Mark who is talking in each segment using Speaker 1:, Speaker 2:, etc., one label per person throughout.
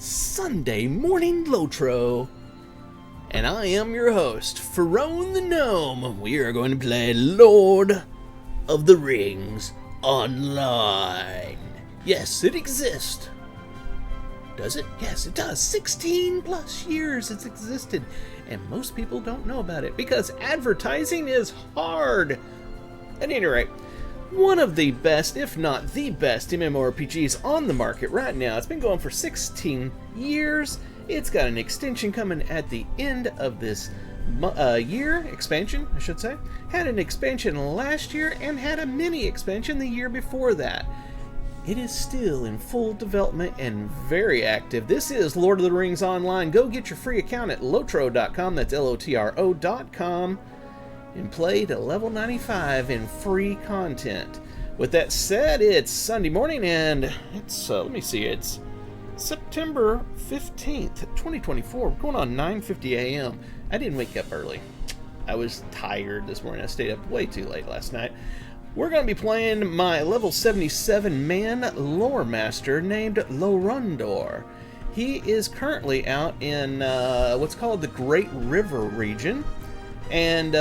Speaker 1: Sunday Morning Lotro. And I am your host, Pharaoh the Gnome. We are going to play Lord of the Rings online. Yes, it exists. Does it? Yes, it does. 16 plus years it's existed. And most people don't know about it because advertising is hard. At any rate, one of the best, if not the best, MMORPGs on the market right now. It's been going for 16 years. It's got an extension coming at the end of this year. Expansion, I should say. Had an expansion last year and had a mini expansion the year before that. It is still in full development and very active. This is Lord of the Rings Online. Go get your free account at lotro.com. That's Lotro.com. And play to level 95 in free content. With that said, it's Sunday morning and it's, let me see, it's September 15th, 2024. We're going on 9:50 a.m. I didn't wake up early. I was tired this morning. I stayed up way too late last night. We're going to be playing my level 77 man lore master named Lorundor. He is currently out in what's called the Great River region. And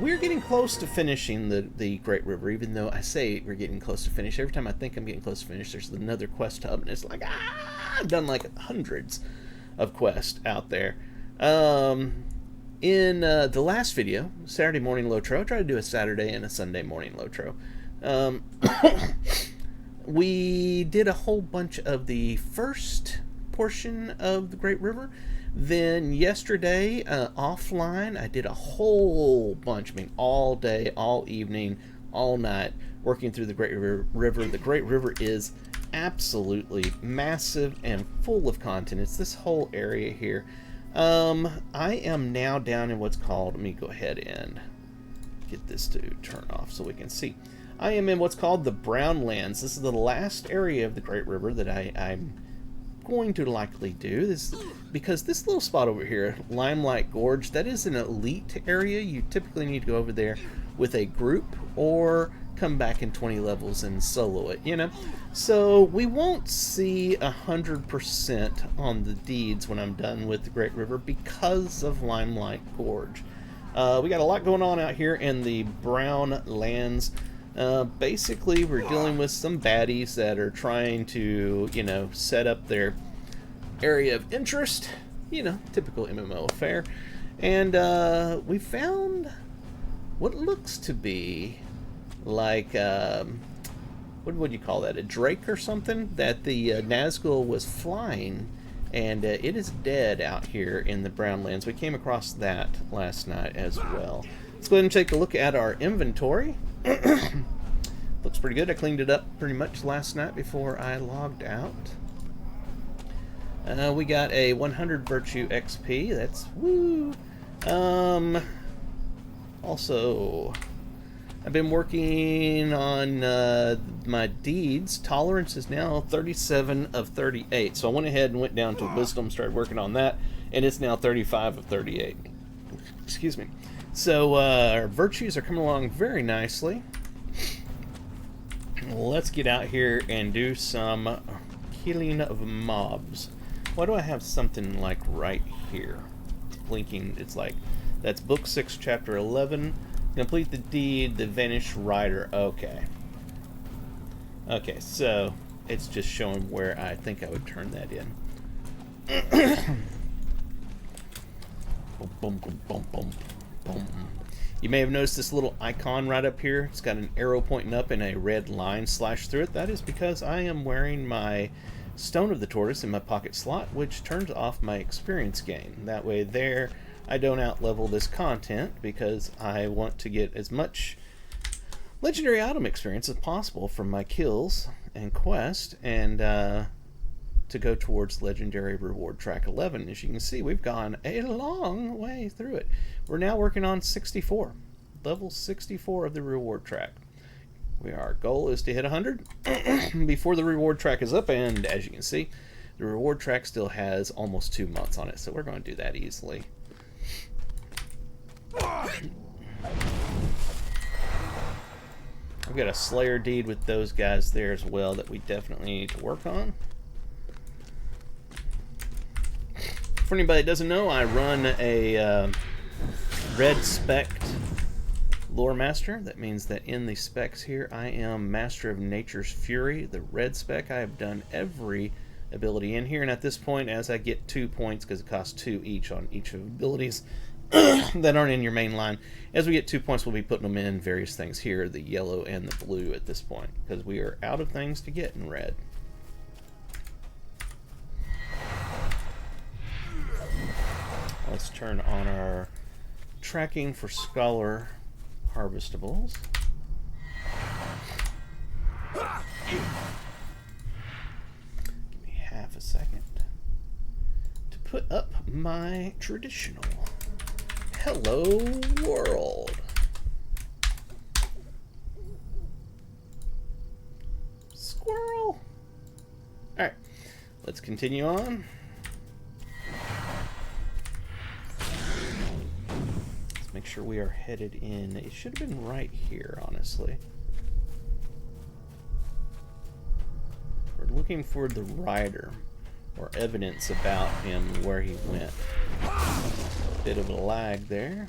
Speaker 1: we're getting close to finishing the Great River, even though I say we're getting close to finish. Every time I think I'm getting close to finish, there's another quest hub, and it's like, I've done like hundreds of quests out there. In the last video, Saturday Morning Lotro, I tried to do a Saturday and a Sunday Morning Lotro. We did a whole bunch of the first portion of the Great River. Then yesterday, offline, I did a whole bunch, I mean, all day, all evening, all night, working through the Great River. The Great River is absolutely massive and full of content. It's this whole area here. I am now down in what's called, let me go ahead and get this to turn off so we can see. I am in what's called the Brown Lands. This is the last area of the Great River that I'm going to likely do this, because this little spot over here, Limelight Gorge, that is an elite area. You typically need to go over there with a group or come back in 20 levels and solo it, you know. So we won't see 100% on the deeds when I'm done with the Great River because of Limelight Gorge. We got a lot going on out here in the Brown Lands. Basically, we're dealing with some baddies that are trying to, you know, set up their area of interest. You know, typical MMO affair. And we found what looks to be like, what would you call that? A drake or something? That the Nazgul was flying, and it is dead out here in the Brown Lands. We came across that last night as well. Let's go ahead and take a look at our inventory. Looks pretty good. I cleaned it up pretty much last night before I logged out. We got a 100 Virtue XP. That's woo. Also, I've been working on my deeds. Tolerance is now 37 of 38. So I went ahead and went down to Wisdom, started working on that, and it's now 35 of 38. Excuse me. So our virtues are coming along very nicely. Let's get out here and do some killing of mobs. Why do I have something like right here? It's blinking. It's like, that's book 6, chapter 11. Complete the deed, the vanished rider. Okay. Okay, so it's just showing where I think I would turn that in. Boom, boom, boom, boom, boom, boom. You may have noticed this little icon right up here. It's got an arrow pointing up and a red line slashed through it. That is because I am wearing my Stone of the Tortoise in my pocket slot, which turns off my experience gain. That way there, I don't out-level this content because I want to get as much legendary item experience as possible from my kills and quest, and to go towards legendary reward track 11. As you can see, we've gone a long way through it. We're now working on 64, level 64 of the reward track. Our goal is to hit 100 before the reward track is up, and as you can see, the reward track still has almost 2 months on it, so we're going to do that easily. I've got a Slayer deed with those guys there as well that we definitely need to work on. For anybody that doesn't know, I run a red spec'd lore master. That means that in the specs here, I am Master of Nature's Fury. The red spec, I have done every ability in here, and at this point, as I get 2 points, because it costs 2 each on each of the abilities that aren't in your main line, as we get 2 points, we'll be putting them in various things here, the yellow and the blue at this point, because we are out of things to get in red. Let's turn on our tracking for scholar harvestables. Give me half a second to put up my traditional hello world. Squirrel. Alright, let's continue on. Make sure we are headed in. It should have been right here, honestly. We're looking for the rider, or evidence about him, where he went. Bit of a lag there.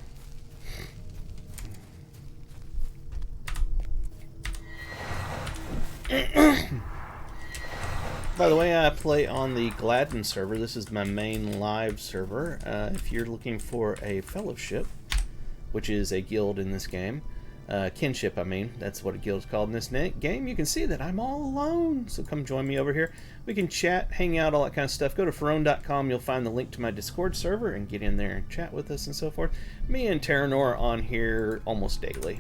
Speaker 1: By the way, I play on the Gladden server. This is my main live server. If you're looking for a fellowship, which is a guild in this game. Kinship, I mean. That's what a guild is called in this game. You can see that I'm all alone. So come join me over here. We can chat, hang out, all that kind of stuff. Go to Ferone.com. You'll find the link to my Discord server and get in there and chat with us and so forth. Me and Terranor are on here almost daily.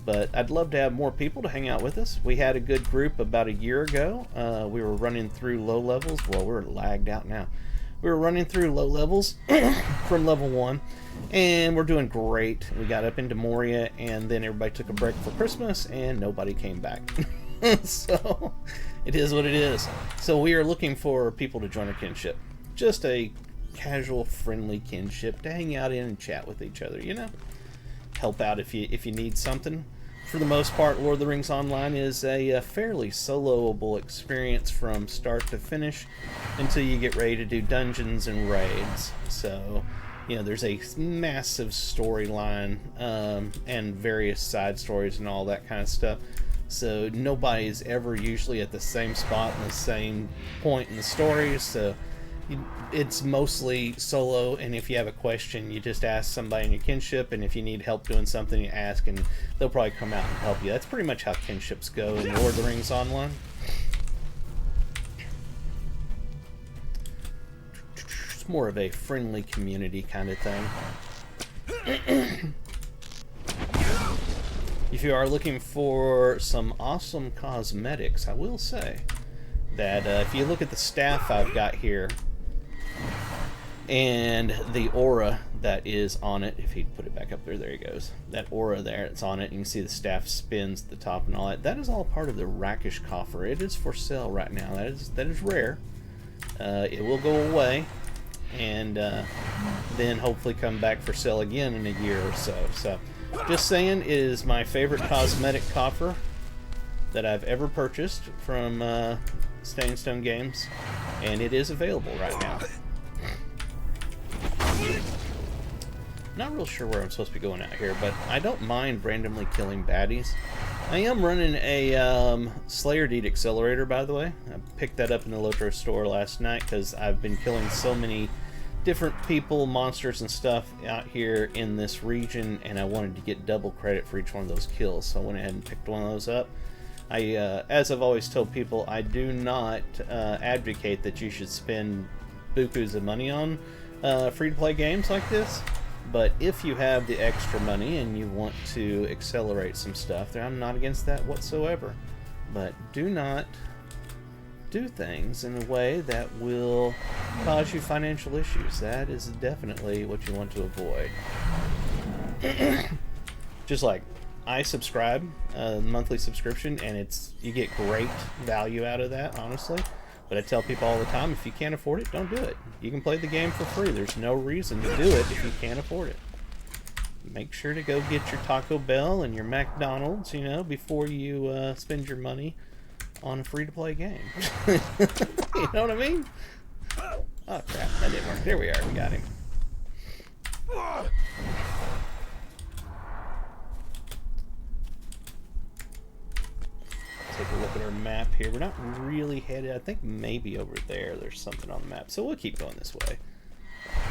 Speaker 1: But I'd love to have more people to hang out with us. We had a good group about a year ago. We were running through low levels. Well, we're lagged out now. We were running through low levels from level 1, and we're doing great. We got up into Moria, and then everybody took a break for Christmas, and nobody came back. So, it is what it is. So we are looking for people to join our kinship. Just a casual, friendly kinship to hang out in and chat with each other, you know? Help out if you need something. For the most part, Lord of the Rings Online is a fairly soloable experience from start to finish until you get ready to do dungeons and raids. So, you know, there's a massive storyline and various side stories and all that kind of stuff. So nobody's ever usually at the same spot and the same point in the story. So it's mostly solo, and if you have a question, you just ask somebody in your kinship, and if you need help doing something, you ask, and they'll probably come out and help you. That's pretty much how kinships go in Lord of the Rings Online. It's more of a friendly community kind of thing. If you are looking for some awesome cosmetics, I will say that if you look at the staff I've got here, and the aura that is on it, if he'd put it back up there, there he goes. That aura there, it's on it, and you can see the staff spins at the top and all that. That is all part of the Rakish coffer. It is for sale right now. That is rare. It will go away, and then hopefully come back for sale again in a year or so. So, just saying, it is my favorite cosmetic coffer that I've ever purchased from Staying Stone Games, and it is available right now. Not real sure where I'm supposed to be going out here, but I don't mind randomly killing baddies. I am running a Slayer Deed Accelerator, by the way. I picked that up in the Lotro store last night because I've been killing so many different people, monsters, and stuff out here in this region, and I wanted to get double credit for each one of those kills, so I went ahead and picked one of those up. As I've always told people, I do not advocate that you should spend bukus of money on free-to-play games like this, but if you have the extra money and you want to accelerate some stuff, then I'm not against that whatsoever. But do not do things in a way that will cause you financial issues. That is definitely what you want to avoid. Just like I subscribe, monthly subscription, and you get great value out of that, honestly. But I tell people all the time, if you can't afford it, don't do it. You can play the game for free. There's no reason to do it if you can't afford it. Make sure to go get your Taco Bell and your McDonald's, you know, before you spend your money on a free-to-play game. You know what I mean? Oh, crap. That didn't work. There we are. We got him. Take a look at our map here. We're not really headed. I think maybe over there there's something on the map. So we'll keep going this way.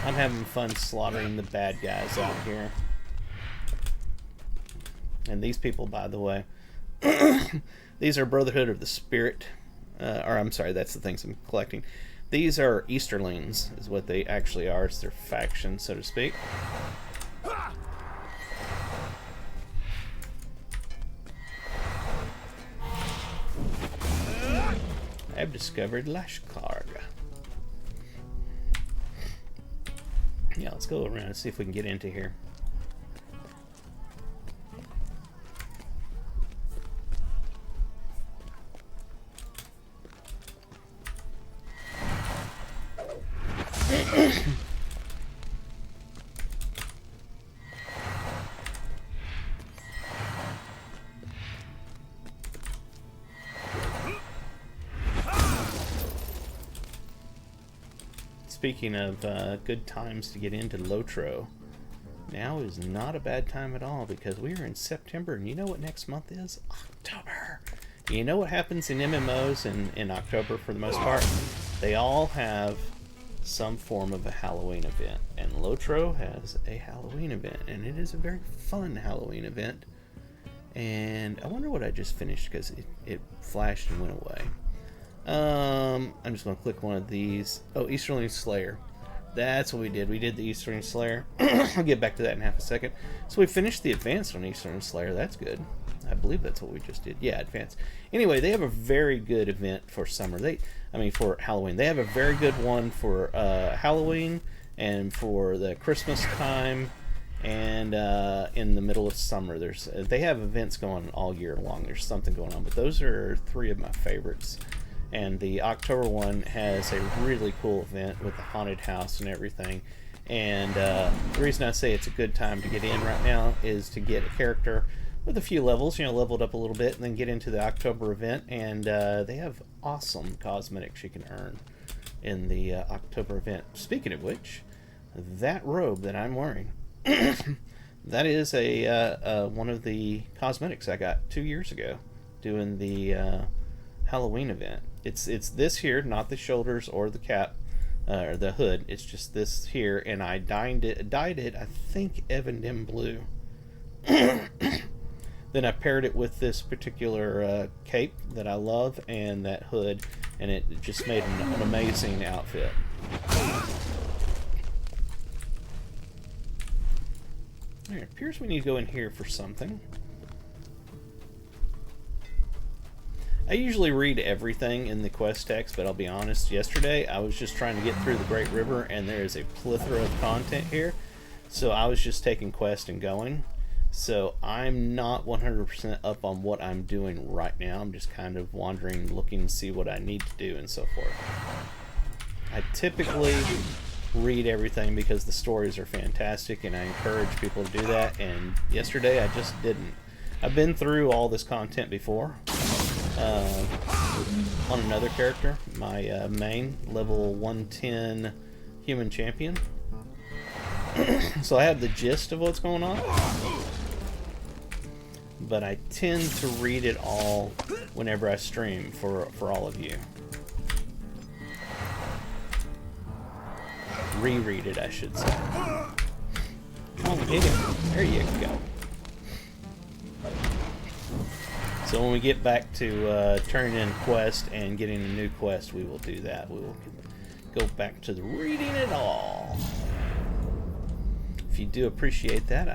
Speaker 1: I'm having fun slaughtering the bad guys out here. And these people, by the way, these are Brotherhood of the Spirit. Or I'm sorry, that's the things I'm collecting. These are Easterlings, is what they actually are. It's their faction, so to speak. I've discovered Lashkarg. Yeah, let's go around and see if we can get into here. Speaking of good times to get into Lotro, now is not a bad time at all because we are in September, and you know what next month is? October. You know what happens in MMOs in October for the most part? They all have some form of a Halloween event, and Lotro has a Halloween event, and it is a very fun Halloween event. And I wonder what I just finished because it flashed and went away. I'm just going to click one of these. Oh, Easterling Slayer. That's what we did. We did the Easterling Slayer. I'll get back to that in half a second. So we finished the Advanced on Easterling Slayer. That's good. I believe that's what we just did. Yeah, Advanced. Anyway, they have a very good event for summer. For Halloween. They have a very good one for Halloween and for the Christmas time and in the middle of summer. They have events going all year long. There's something going on, but those are three of my favorites. And the October one has a really cool event with the haunted house and everything. And the reason I say it's a good time to get in right now is to get a character with a few levels, leveled up a little bit, and then get into the October event. And they have awesome cosmetics you can earn in the October event. Speaking of which, that robe that I'm wearing, that is one of the cosmetics I got 2 years ago doing the Halloween event. It's this here, not the shoulders or the cap or the hood. It's just this here, and I dyed it I think Evan blue. Then I paired it with this particular cape that I love and that hood, and it just made an amazing outfit. It appears we need to go in here for something. I usually read everything in the quest text, but I'll be honest, yesterday I was just trying to get through the Great River, and there is a plethora of content here, so I was just taking quest and going. So I'm not 100% up on what I'm doing right now. I'm just kind of wandering, looking to see what I need to do and so forth. I typically read everything because the stories are fantastic, and I encourage people to do that, and yesterday I just didn't. I've been through all this content before. On another character, my main level 110 human champion. So I have the gist of what's going on, but I tend to read it all whenever I stream for all of you. Reread it, I should say. Oh, hit him. There you go. So when we get back to turning in quest and getting a new quest, we will do that. We will go back to the reading it all. If you do appreciate that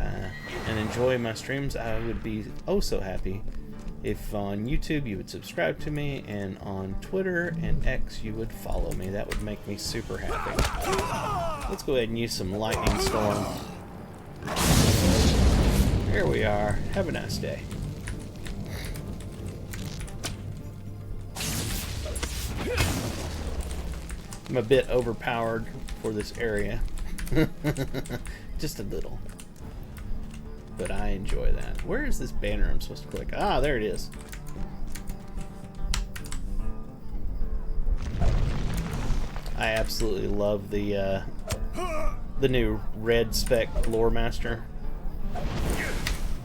Speaker 1: and enjoy my streams, I would be oh so happy if on YouTube you would subscribe to me, and on Twitter and X you would follow me. That would make me super happy. Let's go ahead and use some lightning storm. There we are. Have a nice day. I'm a bit overpowered for this area. Just a little. But I enjoy that. Where is this banner I'm supposed to click? Ah, there it is. I absolutely love the new red spec lore master.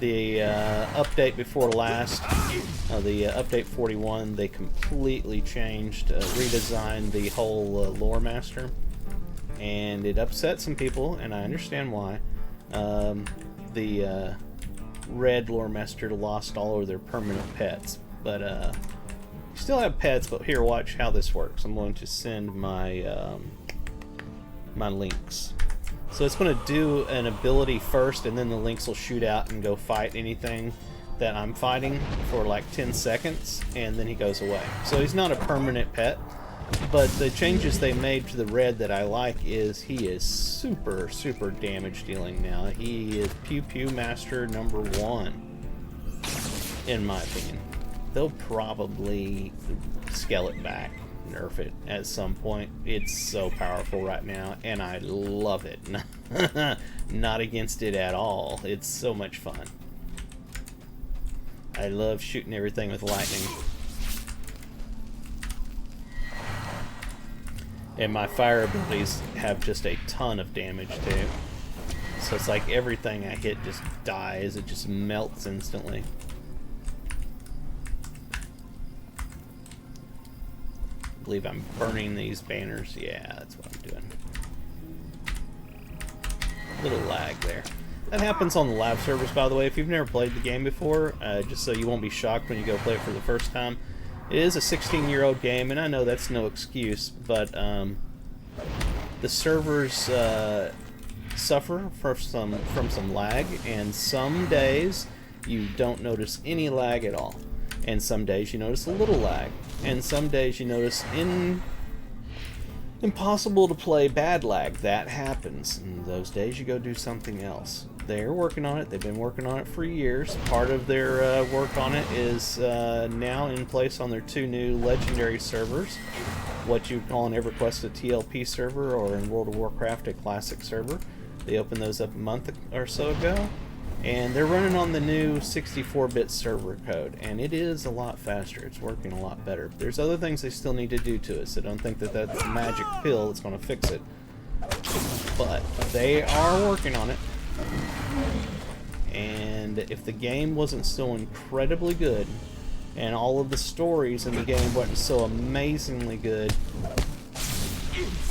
Speaker 1: The update before last, the update 41, they completely changed, redesigned the whole lore master, and it upset some people, and I understand why. The red lore master lost all of their permanent pets, but you still have pets. But here, watch how this works. I'm going to send my my links. So it's going to do an ability first, and then the links will shoot out and go fight anything that I'm fighting for like 10 seconds, and then he goes away. So he's not a permanent pet, but the changes they made to the red that I like is he is super, super damage dealing now. He is Pew Pew Master #1, in my opinion. They'll probably scale it back, nerf it at some point. It's so powerful right now, and I love it. Not against it at all. It's so much fun. I love shooting everything with lightning. And my fire abilities have just a ton of damage too. So it's like everything I hit just dies. It just melts instantly. I believe I'm burning these banners. Yeah, that's what I'm doing. Little lag there. That happens on the live servers, by the way. If you've never played the game before, just so you won't be shocked when you go play it for the first time. It is a 16-year-old game, and I know that's no excuse, but the servers suffer from some lag, and some days you don't notice any lag at all. And some days you notice a little lag. And some days you notice impossible to play bad lag. That happens. And those days you go do something else. They're working on it. They've been working on it for years. Part of their work on it is now in place on their 2 new legendary servers. What you would call an EverQuest a TLP server, or in World of Warcraft a classic server. They opened those up a month or so ago. And they're running on the new 64-bit server code, and it is a lot faster. It's working a lot better. There's other things they still need to do to it, so don't think that that's a magic pill that's going to fix it. But they are working on it. And if the game wasn't so incredibly good, and all of the stories in the game wasn't so amazingly good,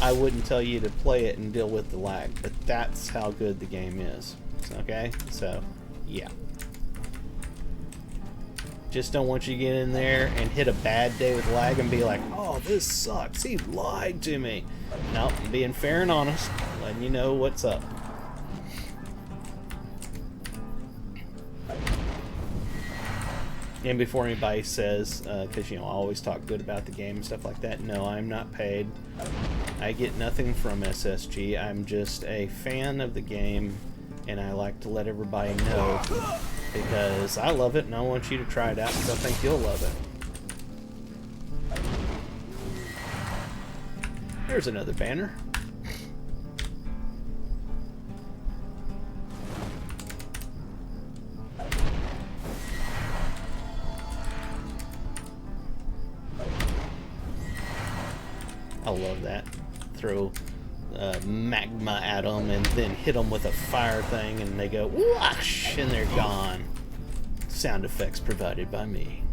Speaker 1: I wouldn't tell you to play it and deal with the lag. But that's how good the game is. Okay, so yeah, just don't want you to get in there and hit a bad day with lag and be like, oh, this sucks, he lied to me. Nope, I'm being fair and honest, letting you know what's up. And before anybody says, because you know I always talk good about the game and stuff like that, no, I'm not paid. I get nothing from SSG. I'm just a fan of the game, and I like to let everybody know because I love it and I want you to try it out because I think you'll love it. There's another banner. I love that. Throw magma at them and then hit them with a fire thing and they go whoosh and they're gone. Sound effects provided by me.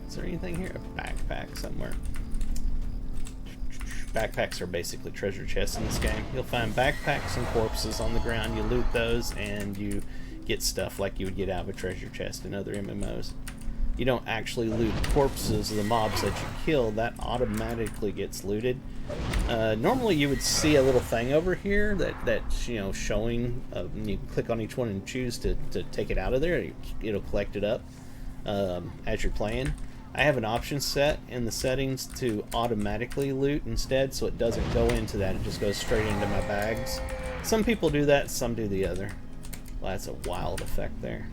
Speaker 1: Is there anything here? A backpack somewhere. Backpacks are basically treasure chests in this game. You'll find backpacks and corpses on the ground. You loot those and you get stuff like you would get out of a treasure chest in other MMOs. You don't actually loot corpses of the mobs that you kill. That automatically gets looted. Normally you would see a little thing over here that's you know showing. You can click on each one and choose to take it out of there. It'll collect it up as you're playing. I have an option set in the settings to automatically loot instead, so it doesn't go into that. It just goes straight into my bags. Some people do that, some do the other. Well, that's a wild effect there.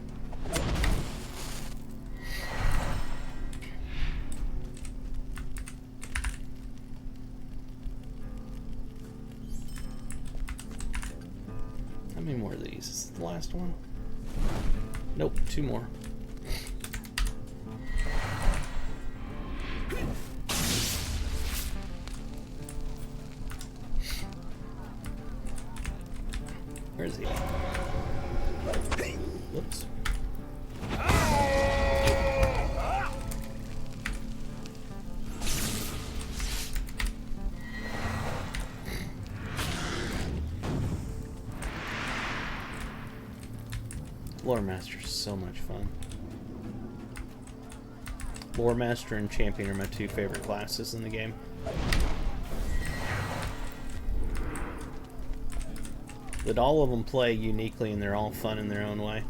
Speaker 1: How many more of the last one? Nope, 2 more. Where is he? Whoops. Lore Master is so much fun. Lore Master and Champion are my 2 favorite classes in the game. But all of them play uniquely and they're all fun in their own way.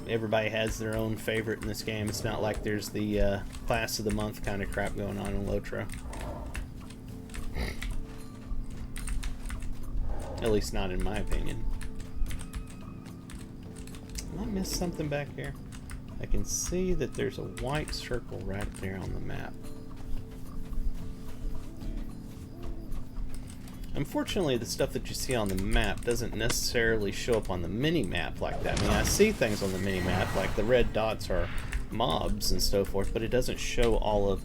Speaker 1: Everybody has their own favorite in this game. It's not like there's the class of the month kind of crap going on in Lotro. At least not in my opinion. Did I miss something back here? I can see that there's a white circle right there on the map. Unfortunately, the stuff that you see on the map doesn't necessarily show up on the mini-map like that. I mean, I see things on the mini-map, like the red dots are mobs and so forth, but it doesn't show all of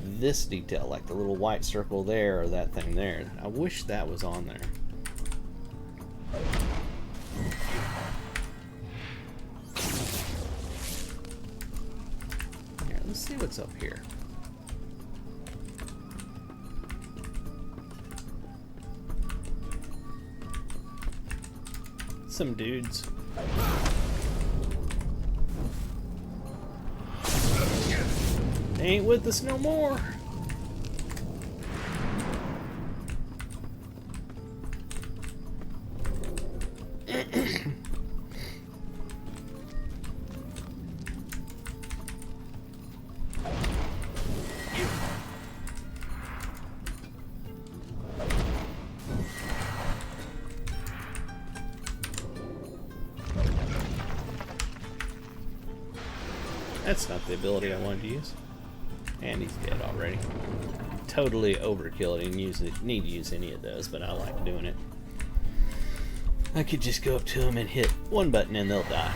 Speaker 1: this detail, like the little white circle there or that thing there. I wish that was on there. Here, let's see what's up here. Some dudes. They ain't with us no more. That's not the ability I wanted to use. And he's dead already. Totally overkill. I didn't need to use any of those, but I like doing it. I could just go up to them and hit one button and they'll die.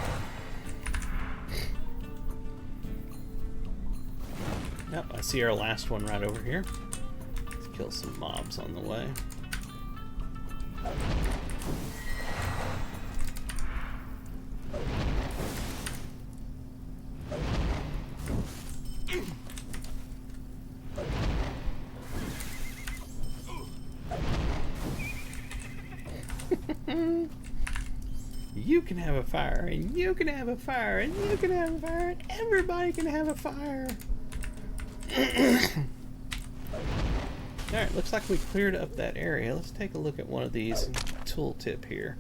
Speaker 1: Yep, I see our last one right over here. Let's kill some mobs on the way. You can have a fire, and you can have a fire, and you can have a fire, and everybody can have a fire. Alright, looks like we cleared up that area. Let's take a look at one of these tooltip here.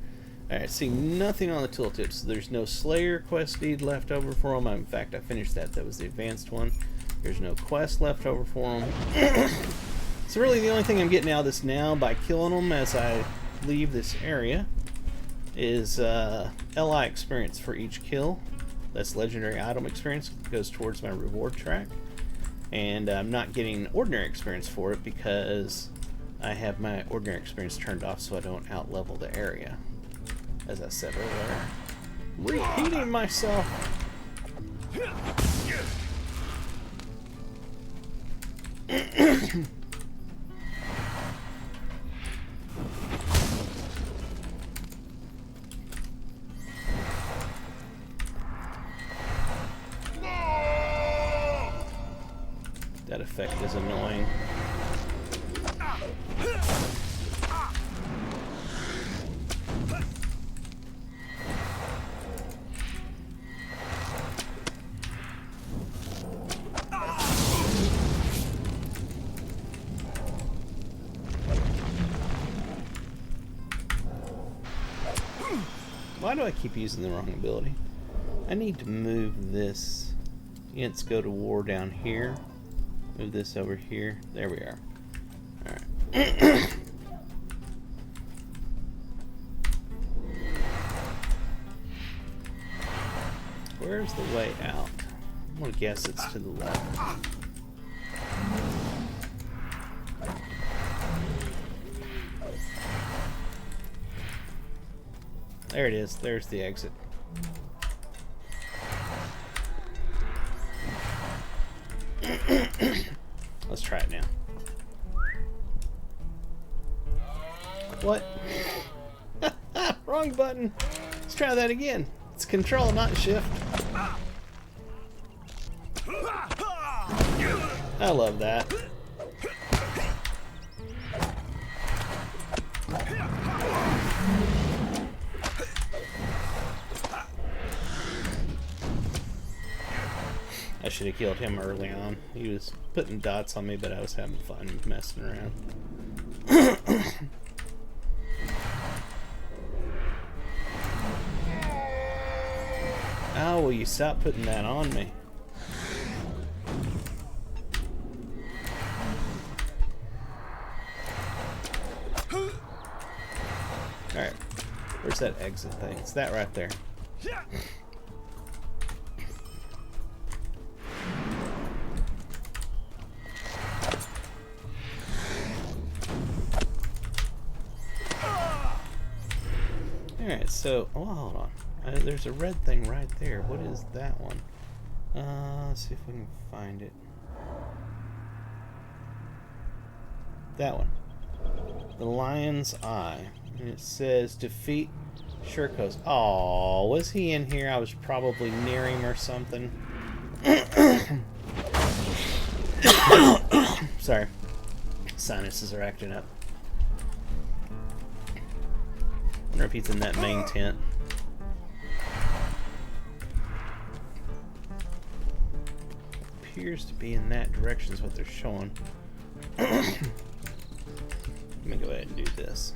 Speaker 1: Alright, see nothing on the tooltip, so there's no Slayer quest deed left over for them. In fact, I finished that. That was the advanced one. There's no quest left over for them. So really the only thing I'm getting out of this now by killing them as I leave this area is LI experience for each kill. That's legendary item experience. It goes towards my reward track. And I'm not getting ordinary experience for it because I have my ordinary experience turned off so I don't out-level the area. As I said earlier. Repeating myself. That effect is annoying. Why do I keep using the wrong ability? I need to move this. Let's go to war down here. Move this over here. There we are. Alright. Where's the way out? I'm gonna guess it's to the left. There it is. There's the exit. Let's try it now. What? Wrong button. Let's try that again. It's control, not shift. I love that. I should have killed him early on. He was putting dots on me, but I was having fun messing around. Oh, will you stop putting that on me? Alright. Where's that exit thing? It's that right there. Alright, so, oh, hold on. There's a red thing right there. What is that one? Let's see if we can find it. That one. The Lion's Eye. And it says defeat Shirkos. Oh, was he in here? I was probably near him or something. Sorry. Sinuses are acting up. I wonder if he's in that main tent. Appears to be in that direction is what they're showing. Let me go ahead and do this.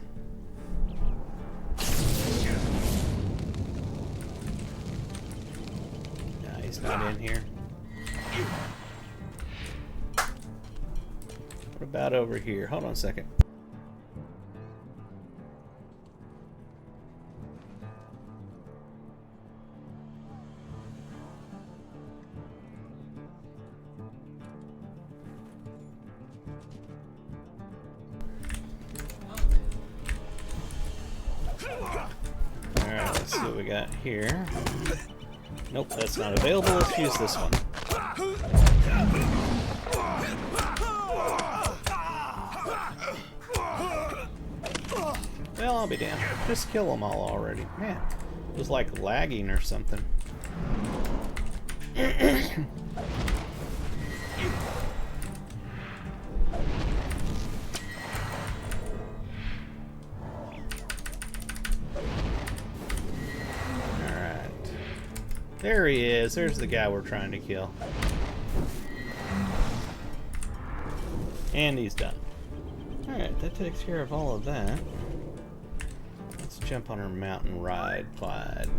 Speaker 1: No, he's not in here. What about over here? Hold on a second. Alright, let's see what we got here. Nope, that's not available. Let's use this one. Well, I'll be damned. Just kill them all already. Man, it was like lagging or something. There he is. There's the guy we're trying to kill. And he's done. Alright, that takes care of all of that. Let's jump on our mountain ride, Clyde.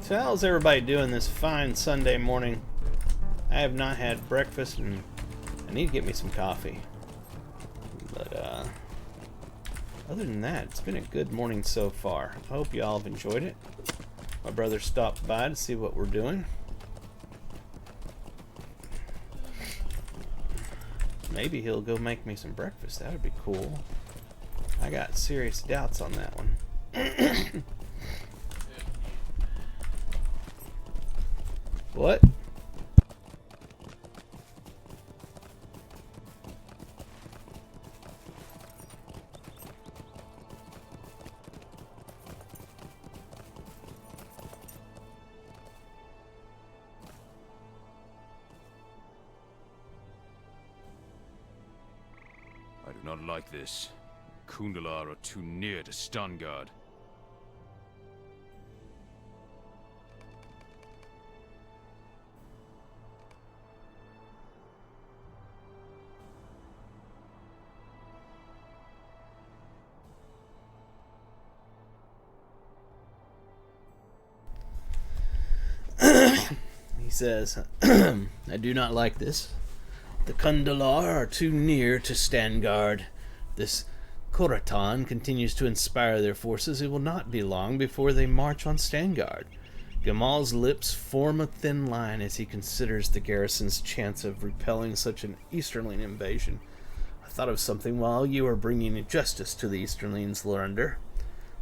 Speaker 1: So how's everybody doing this fine Sunday morning? I have not had breakfast and I need to get me some coffee. But, other than that, it's been a good morning so far. I hope y'all have enjoyed it. My brother stopped by to see what we're doing. Maybe he'll go make me some breakfast. That would be cool. I got serious doubts on that one. What?
Speaker 2: I do not like this. Kundalar are too near to Stangard.
Speaker 1: He says, I do not like this. The Kundalar are too near to Stangard. This Koratan continues to inspire their forces. It will not be long before they march on Stangard. Gamal's lips form a thin line as he considers the garrison's chance of repelling such an easterling invasion. A thought of something while you were bringing justice to the Easterlings, Lorander.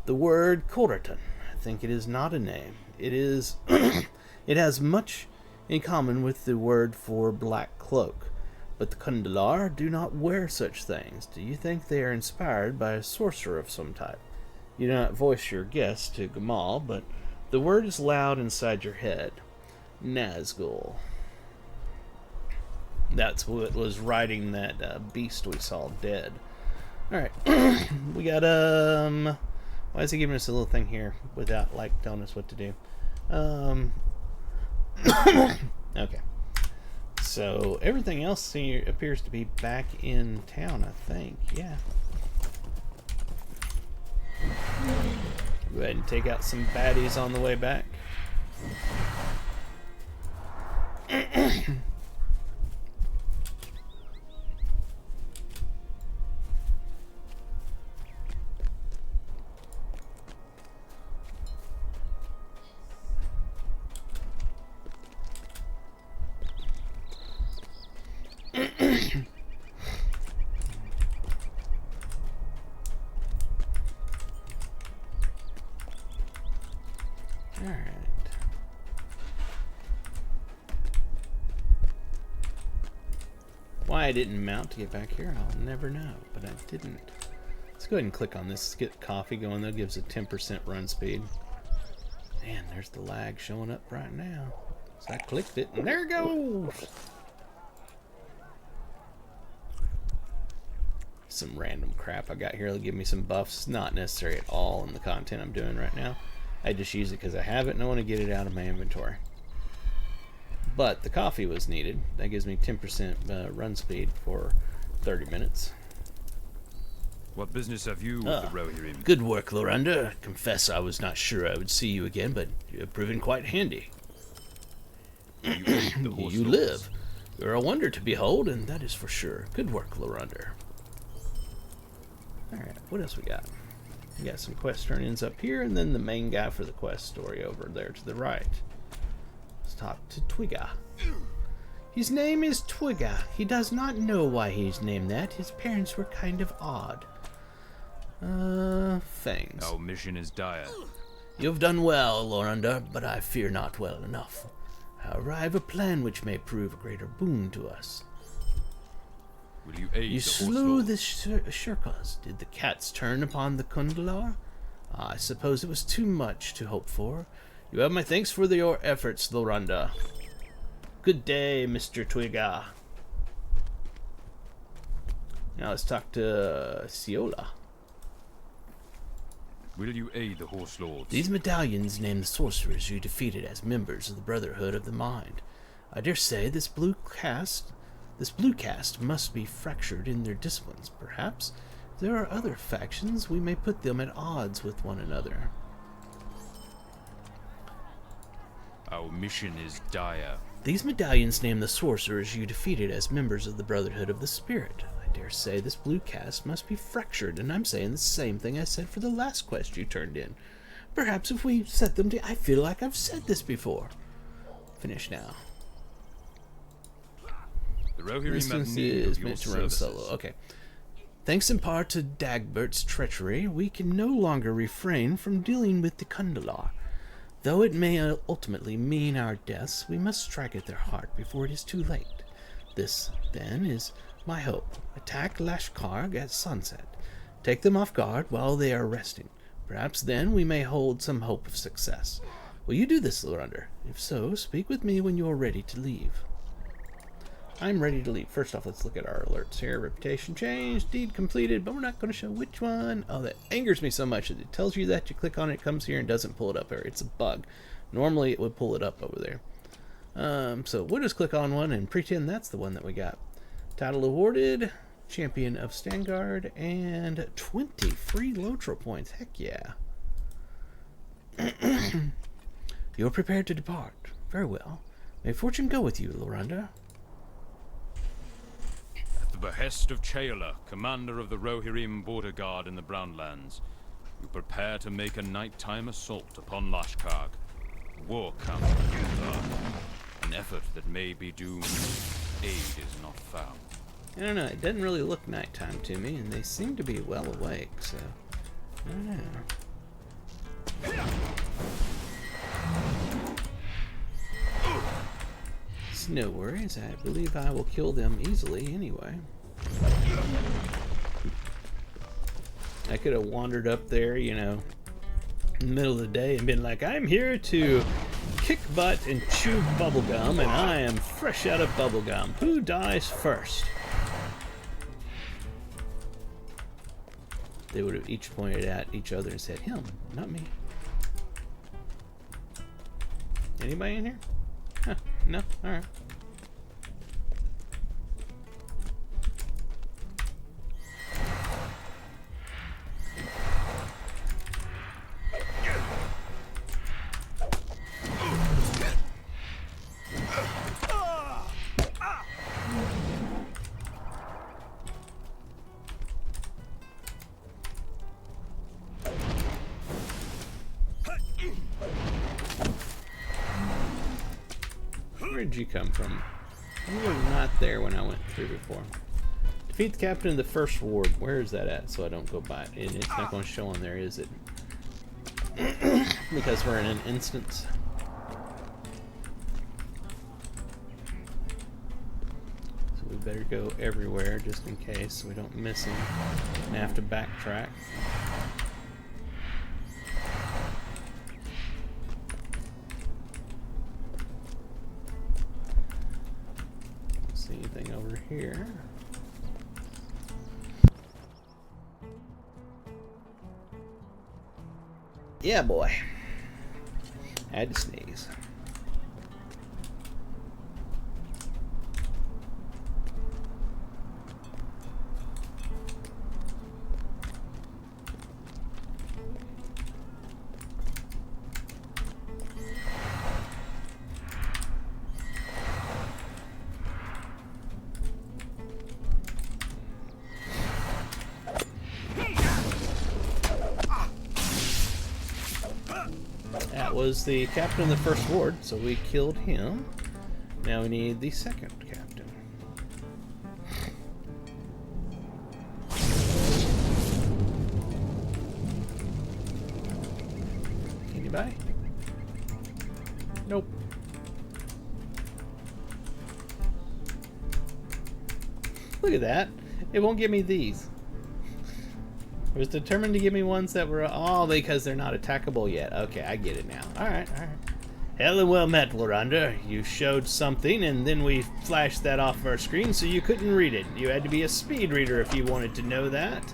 Speaker 1: The word Corriton. I think it is not a name. It is. It has much in common with the word for black cloak. But the Kundalar do not wear such things. Do you think they are inspired by a sorcerer of some type? You do not voice your guess to Gamal, but the word is loud inside your head. Nazgul. That's what was riding that beast we saw dead. Alright. We got, why is he giving us a little thing here without, like, telling us what to do? Okay. So, everything else here appears to be back in town, I think. Yeah. Go ahead and take out some baddies on the way back. Why I didn't mount to get back here, I'll never know, but I didn't. Let's go ahead and click on this. Let's get coffee going. That gives a 10% run speed. Man, there's the lag showing up right now. So I clicked it, and there it goes! Some random crap I got here that'll give me some buffs. Not necessary at all in the content I'm doing right now. I just use it because I have it and I want to get it out of my inventory. But the coffee was needed. That gives me 10% run speed for 30 minutes.
Speaker 2: What business have you with the Rohirrim?
Speaker 1: Good work, Lorander. Confess I was not sure I would see you again, but you have proven quite handy. You live. You're a wonder to behold, and that is for sure. Good work, Lorander. Alright, what else we got? We got some quest turn-ins up here, and then the main guy for the quest story over there to the right. Let's talk to Twigga. His name is Twigga. He does not know why he's named that. His parents were kind of odd. Fangs.
Speaker 2: Our mission is dire.
Speaker 1: You have done well, Lorander, but I fear not well enough. However, I have a plan which may prove a greater boon to us.
Speaker 2: Will you aid
Speaker 1: You
Speaker 2: the
Speaker 1: slew the
Speaker 2: Horse
Speaker 1: Shurkas. Did the cats turn upon the Kundalar? I suppose it was too much to hope for. You have my thanks for your efforts, Lorander. Good day, Mr. Twigga. Now let's talk to Ciola.
Speaker 2: Will you aid the Horse Lords?
Speaker 1: These medallions name the sorcerers you defeated as members of the Brotherhood of the Mind. I dare say this blue caste must be fractured in their disciplines. Perhaps if there are other factions, we may put them at odds with one another.
Speaker 2: Our mission is dire.
Speaker 1: These medallions name the sorcerers you defeated as members of the Brotherhood of the Spirit. I dare say this blue caste must be fractured, and I'm saying the same thing I said for the last quest you turned in. Perhaps if we set them to... I feel like I've said this before. Finish now.
Speaker 2: The Rohirrim
Speaker 1: This
Speaker 2: have
Speaker 1: instance
Speaker 2: need of
Speaker 1: is
Speaker 2: your
Speaker 1: meant to run
Speaker 2: services.
Speaker 1: solo. Okay. Thanks in part to Dagbert's treachery, we can no longer refrain from dealing with the Kundalar. Though it may ultimately mean our deaths, we must strike at their heart before it is too late. This, then, is my hope. Attack Lashkarg at sunset. Take them off guard while they are resting. Perhaps then we may hold some hope of success. Will you do this, Lorander? If so, speak with me when you are ready to leave. I'm ready to leave. First off, let's look at our alerts here. Reputation changed, deed completed, but we're not going to show which one. Oh, that angers me so much. It tells you that, you click on it, it comes here and doesn't pull it up here. It's a bug. Normally it would pull it up over there. So we'll just click on one and pretend that's the one that we got. Title awarded, Champion of Stangard, and 20 free Lotro points. Heck yeah. You're prepared to depart. Very well. May fortune go with you, Lorander.
Speaker 2: At the behest of Cheola, commander of the Rohirrim border guard in the Brownlands, you prepare to make a nighttime assault upon Lashkarg. War camp Yuthar. An effort that may be doomed. Aid is not found.
Speaker 1: I don't know, it doesn't really look nighttime to me, and they seem to be well awake, so I don't know. It's no worries, I believe I will kill them easily anyway. I could have wandered up there, you know, in the middle of the day and been like, I'm here to kick butt and chew bubblegum, and I am fresh out of bubblegum. Who dies first? They would have each pointed at each other and said, him, not me. Anybody in here? Huh, no? Alright. Where did you come from? You were not there when I went through before. Defeat the captain of the first ward. Where is that at? So I don't go by it. And it's not going to show on there, is it? Because we're in an instance. So we better go everywhere just in case we don't miss him and have to backtrack. Anything over here? Yeah, boy. I had to sneeze. That was the captain of the first ward, so we killed him. Now we need the second captain. Anybody? Nope. Look at that. It won't give me these. It was determined to give me ones that were all because they're not attackable yet. Okay, I get it now. Alright, alright. Hell and well met, Loranda. You showed something and then we flashed that off our screen so you couldn't read it. You had to be a speed reader if you wanted to know that.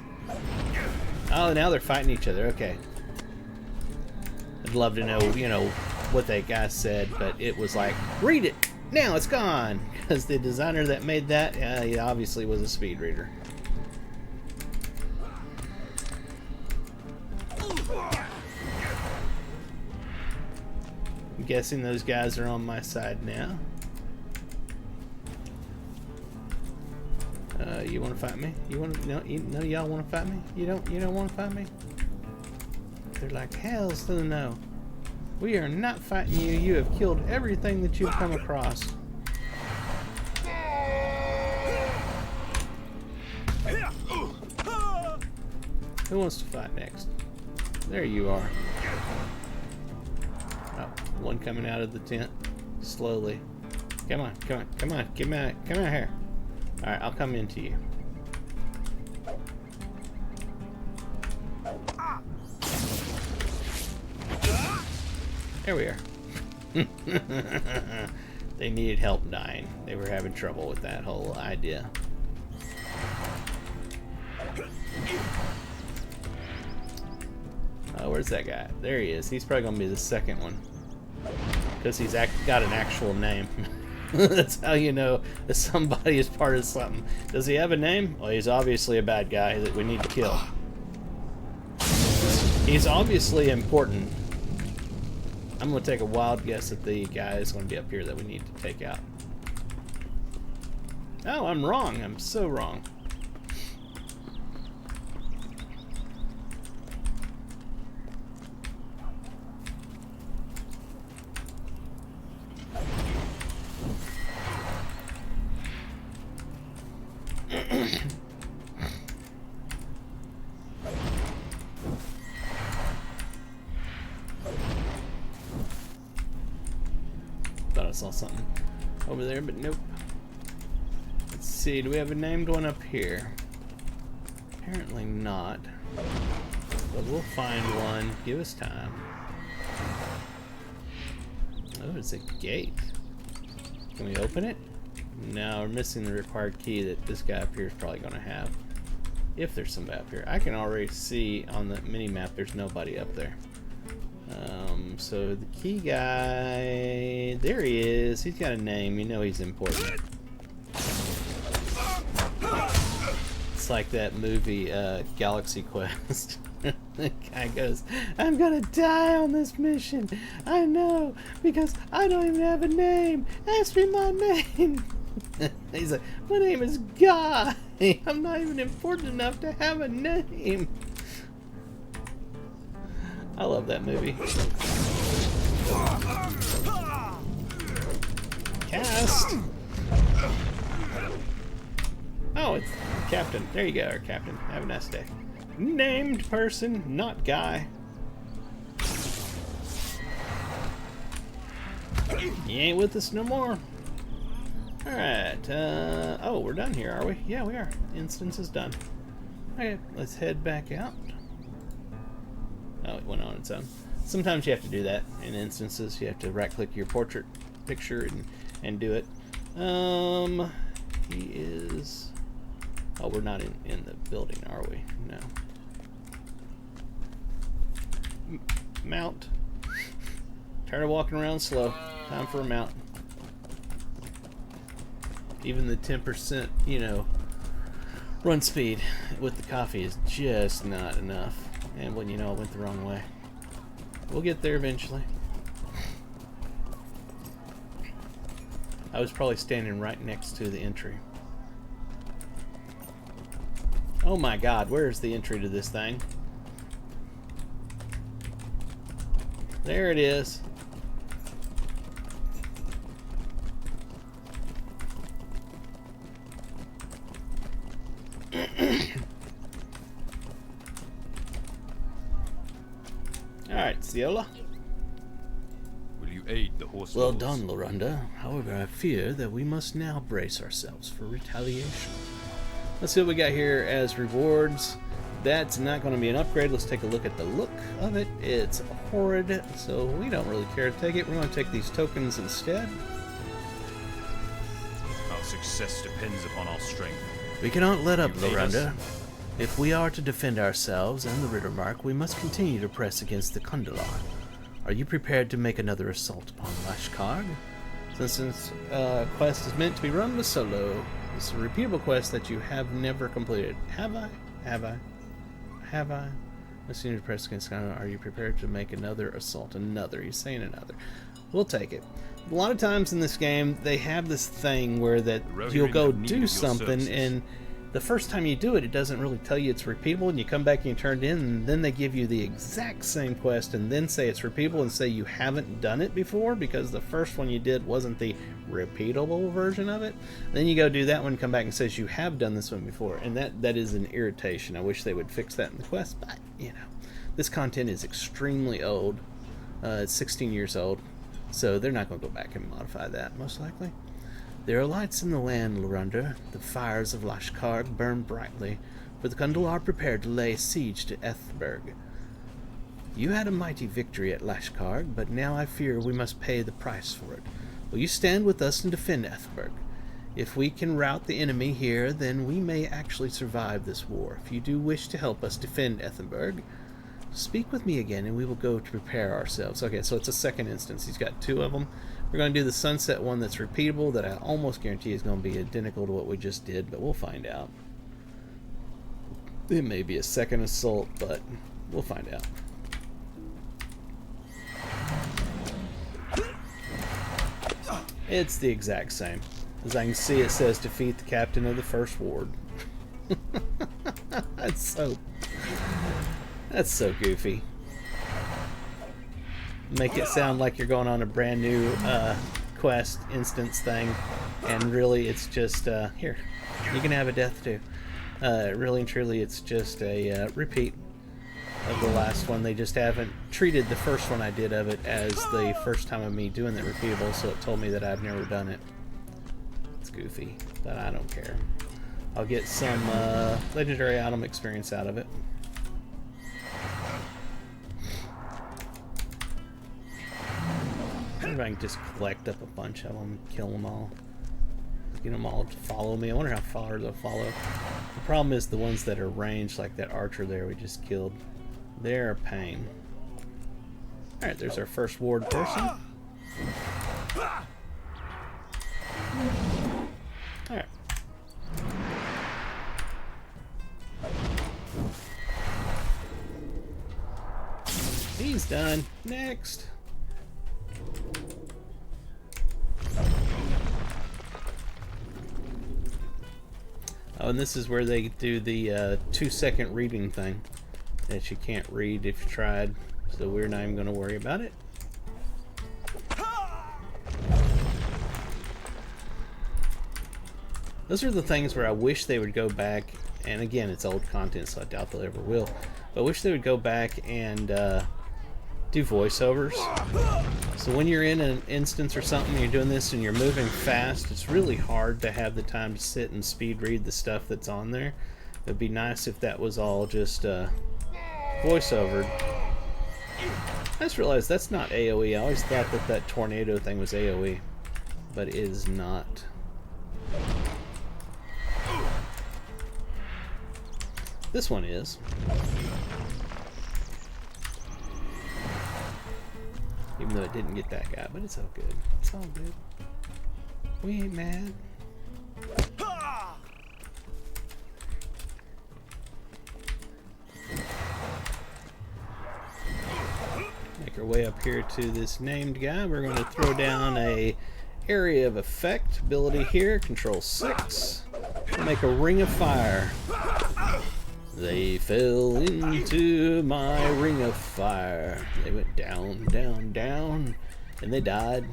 Speaker 1: Oh, now they're fighting each other. Okay. I'd love to know, you know, what that guy said, but it was like, read it! Now it's gone! Because the designer that made that, he obviously was a speed reader. I'm guessing those guys are on my side now. You want to fight me? You want to? No, y'all want to fight me? You don't want to fight me? They're like, hells to the no. We are not fighting you. You have killed everything that you've come across. Who wants to fight next? There you are. Oh, one coming out of the tent slowly. Come on, come on, come on, come out here. All right, I'll come into you. There we are. They needed help dying. They were having trouble with that whole idea. Oh, where's that guy? There he is. He's probably going to be the second one. Because he's got an actual name. That's how you know that somebody is part of something. Does he have a name? Well, he's obviously a bad guy that we need to kill. He's obviously important. I'm going to take a wild guess that the guy is going to be up here that we need to take out. Oh, I'm wrong. I'm so wrong. saw something over there, but nope. Let's see, do we have a named one up here? Apparently not. But we'll find one. Give us time. Oh, it's a gate. Can we open it? No, we're missing the required key that this guy up here is probably going to have. If there's somebody up here. I can already see on the mini-map there's nobody up there. So the key guy... There he is. He's got a name. You know he's important. It's like that movie, Galaxy Quest. The guy goes, I'm gonna die on this mission. I know, because I don't even have a name. Ask me my name. He's like, my name is Guy. I'm not even important enough to have a name. I love that movie. Cast. Oh, it's Captain. There you go, our Captain. Have a nice day. Named person, not guy. You ain't with us no more. Alright, oh, we're done here, are we? Yeah, we are. Instance is done. Okay, let's head back out. Oh, it went on its own. Sometimes you have to do that in instances. You have to right-click your portrait picture and do it. He is... Oh, we're not in the building, are we? No. Mount. Tired of walking around slow. Time for a mount. Even the 10%, you know, run speed with the coffee is just not enough. And when you know it went the wrong way. We'll get there eventually. I was probably standing right next to the entry. Oh my god, where's the entry to this thing? There it is. Alright, Ciola.
Speaker 2: Will you aid the horse
Speaker 1: Well
Speaker 2: lords?
Speaker 1: done, Lorunda. However, I fear that we must now brace ourselves for retaliation. Let's see what we got here as rewards. That's not going to be an upgrade. Let's take a look at the look of it. It's horrid, so we don't really care to take it. We're going to take these tokens instead.
Speaker 2: Our success depends upon our strength.
Speaker 1: We cannot let up,
Speaker 2: You lead us?
Speaker 1: Lorunda. If we are to defend ourselves and the Rittermark, we must continue to press against the Kundalar. Are you prepared to make another assault upon Lashkarg? Since this quest is meant to be run with solo, it's a repeatable quest that you have never completed. Have I? Have I? Have I? Let's continue to press against Kundalar. Are you prepared to make another assault? Another. He's saying another. We'll take it. A lot of times in this game, they have this thing where that you'll go do something, and the first time you do it, it doesn't really tell you it's repeatable, and you come back and you turn it in, and then they give you the exact same quest and then say it's repeatable and say you haven't done it before because the first one you did wasn't the repeatable version of it. Then you go do that one, come back and says you have done this one before, and that is an irritation. I wish they would fix that in the quest, but you know, this content is extremely old. It's 16 years old, so they're not going to go back and modify that, most likely. There are lights in the land, Lorunda. The fires of Lashkarg burn brightly, for the Kundal are prepared to lay siege to Ethberg. You had a mighty victory at Lashkarg, but now I fear we must pay the price for it. Will you stand with us and defend Ethberg? If we can rout the enemy here, then we may actually survive this war. If you do wish to help us defend Ethberg, speak with me again and we will go to prepare ourselves. Okay, so it's a second instance. He's got two of them. We're going to do the sunset one that's repeatable, that I almost guarantee is going to be identical to what we just did, but we'll find out. It may be a second assault, but we'll find out. It's the exact same. As I can see, it says defeat the captain of the first ward. That's so goofy. Make it sound like you're going on a brand new quest instance thing, and really it's just here, you can have a death too. Really and truly it's just a repeat. of the last one. They just haven't treated the first one I did of it as the first time of me doing the repeatable, so it told me that I've never done it. It's goofy, but I don't care. I'll get some legendary item experience out of it. I wonder if I can just collect up a bunch of them, kill them all. Get them all to follow me. I wonder how far they'll follow. The problem is the ones that are ranged, like that archer there we just killed. They're a pain. Alright, there's our first ward person. Alright. He's done. Next. Oh, and this is where they do the 2-second reading thing that you can't read if you tried, so we're not even going to worry about it. Those are the things where I wish they would go back, and again, it's old content, so I doubt they'll ever will, but I wish they would go back and do voiceovers. So when you're in an instance or something, you're doing this and you're moving fast, it's really hard to have the time to sit and speed read the stuff that's on there. It'd be nice if that was all just voiceovered. I just realized that's not AoE. I always thought that that tornado thing was AoE, but it is not. This one is. Even though it didn't get that guy, but it's all good. It's all good. We ain't mad. Make our way up here to this named guy. We're going to throw down a area of effect ability here. Control 6. Make a ring of fire. They fell into my ring of fire. They went down, down, down, and they died.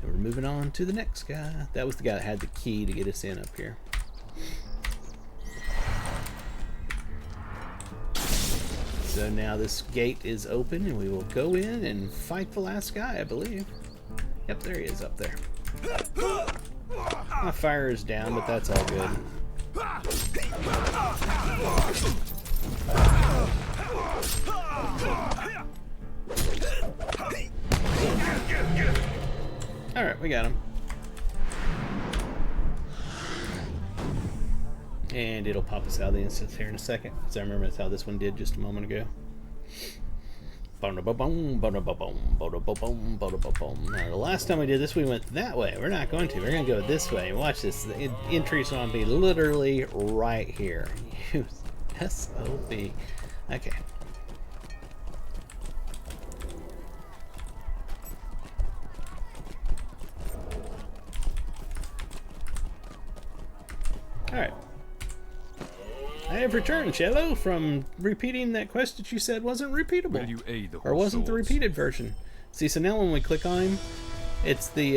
Speaker 1: And we're moving on to the next guy. That was the guy that had the key to get us in up here. So now this gate is open, and we will go in and fight the last guy, I believe. Yep, there he is up there. My fire is down, but that's all good. Alright, we got him. And it'll pop us out of the instance here in a second, because I remember that's how this one did just a moment ago. Now, the last time we did this, we went that way. We're not going to. We're going to go this way. Watch this. The entry's going to be literally right here. Use SOB. Okay. Alright. I have returned, Cello, from repeating that quest that you said wasn't repeatable.
Speaker 2: Will you aid the
Speaker 1: or wasn't the repeated version. See, so now when we click on him, it's the,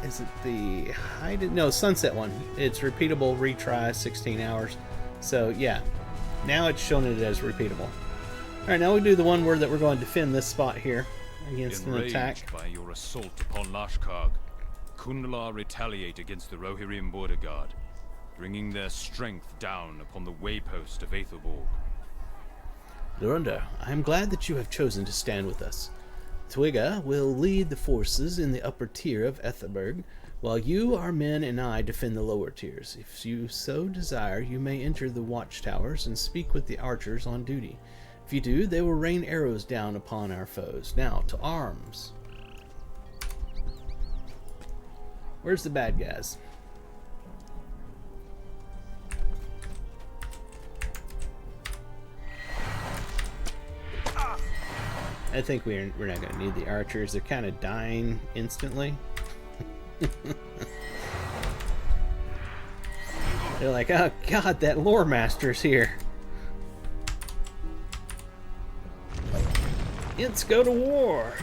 Speaker 1: is it the hide? No, sunset one. It's repeatable, retry, 16 hours. So, yeah. Now it's showing it as repeatable. Alright, now we do the one where that we're going to defend this spot here against an attack.
Speaker 2: Enraged by your assault upon Lashkarg, Kundlar retaliate against the Rohirrim border guard, bringing their strength down upon the waypost of Aethelborg.
Speaker 1: Lorunda, I am glad that you have chosen to stand with us. Twiga will lead the forces in the upper tier of Aethelborg, while you, our men, and I defend the lower tiers. If you so desire, you may enter the watchtowers and speak with the archers on duty. If you do, they will rain arrows down upon our foes. Now, to arms. Where's the bad guys? I think we're not going to need the archers. They're kind of dying instantly. They're like, oh god, that lore master's here. Let's go to war.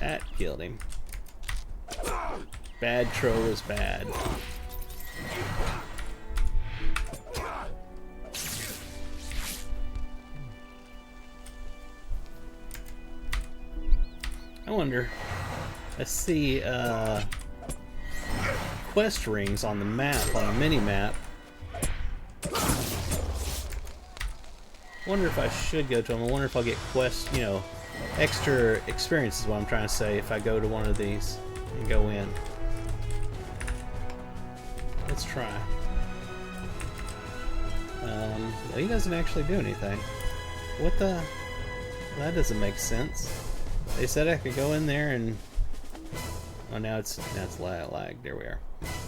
Speaker 1: That killed him. Bad troll is bad. wonder. I see quest rings on the map, on a mini map. Wonder if I should go to them. I wonder if I'll get quest, you know, extra experience is what I'm trying to say if I go to one of these and go in. Let's try. Well, he doesn't actually do anything. What the? That doesn't make sense. They said I could go in there and... Oh, now it's lag. There we are.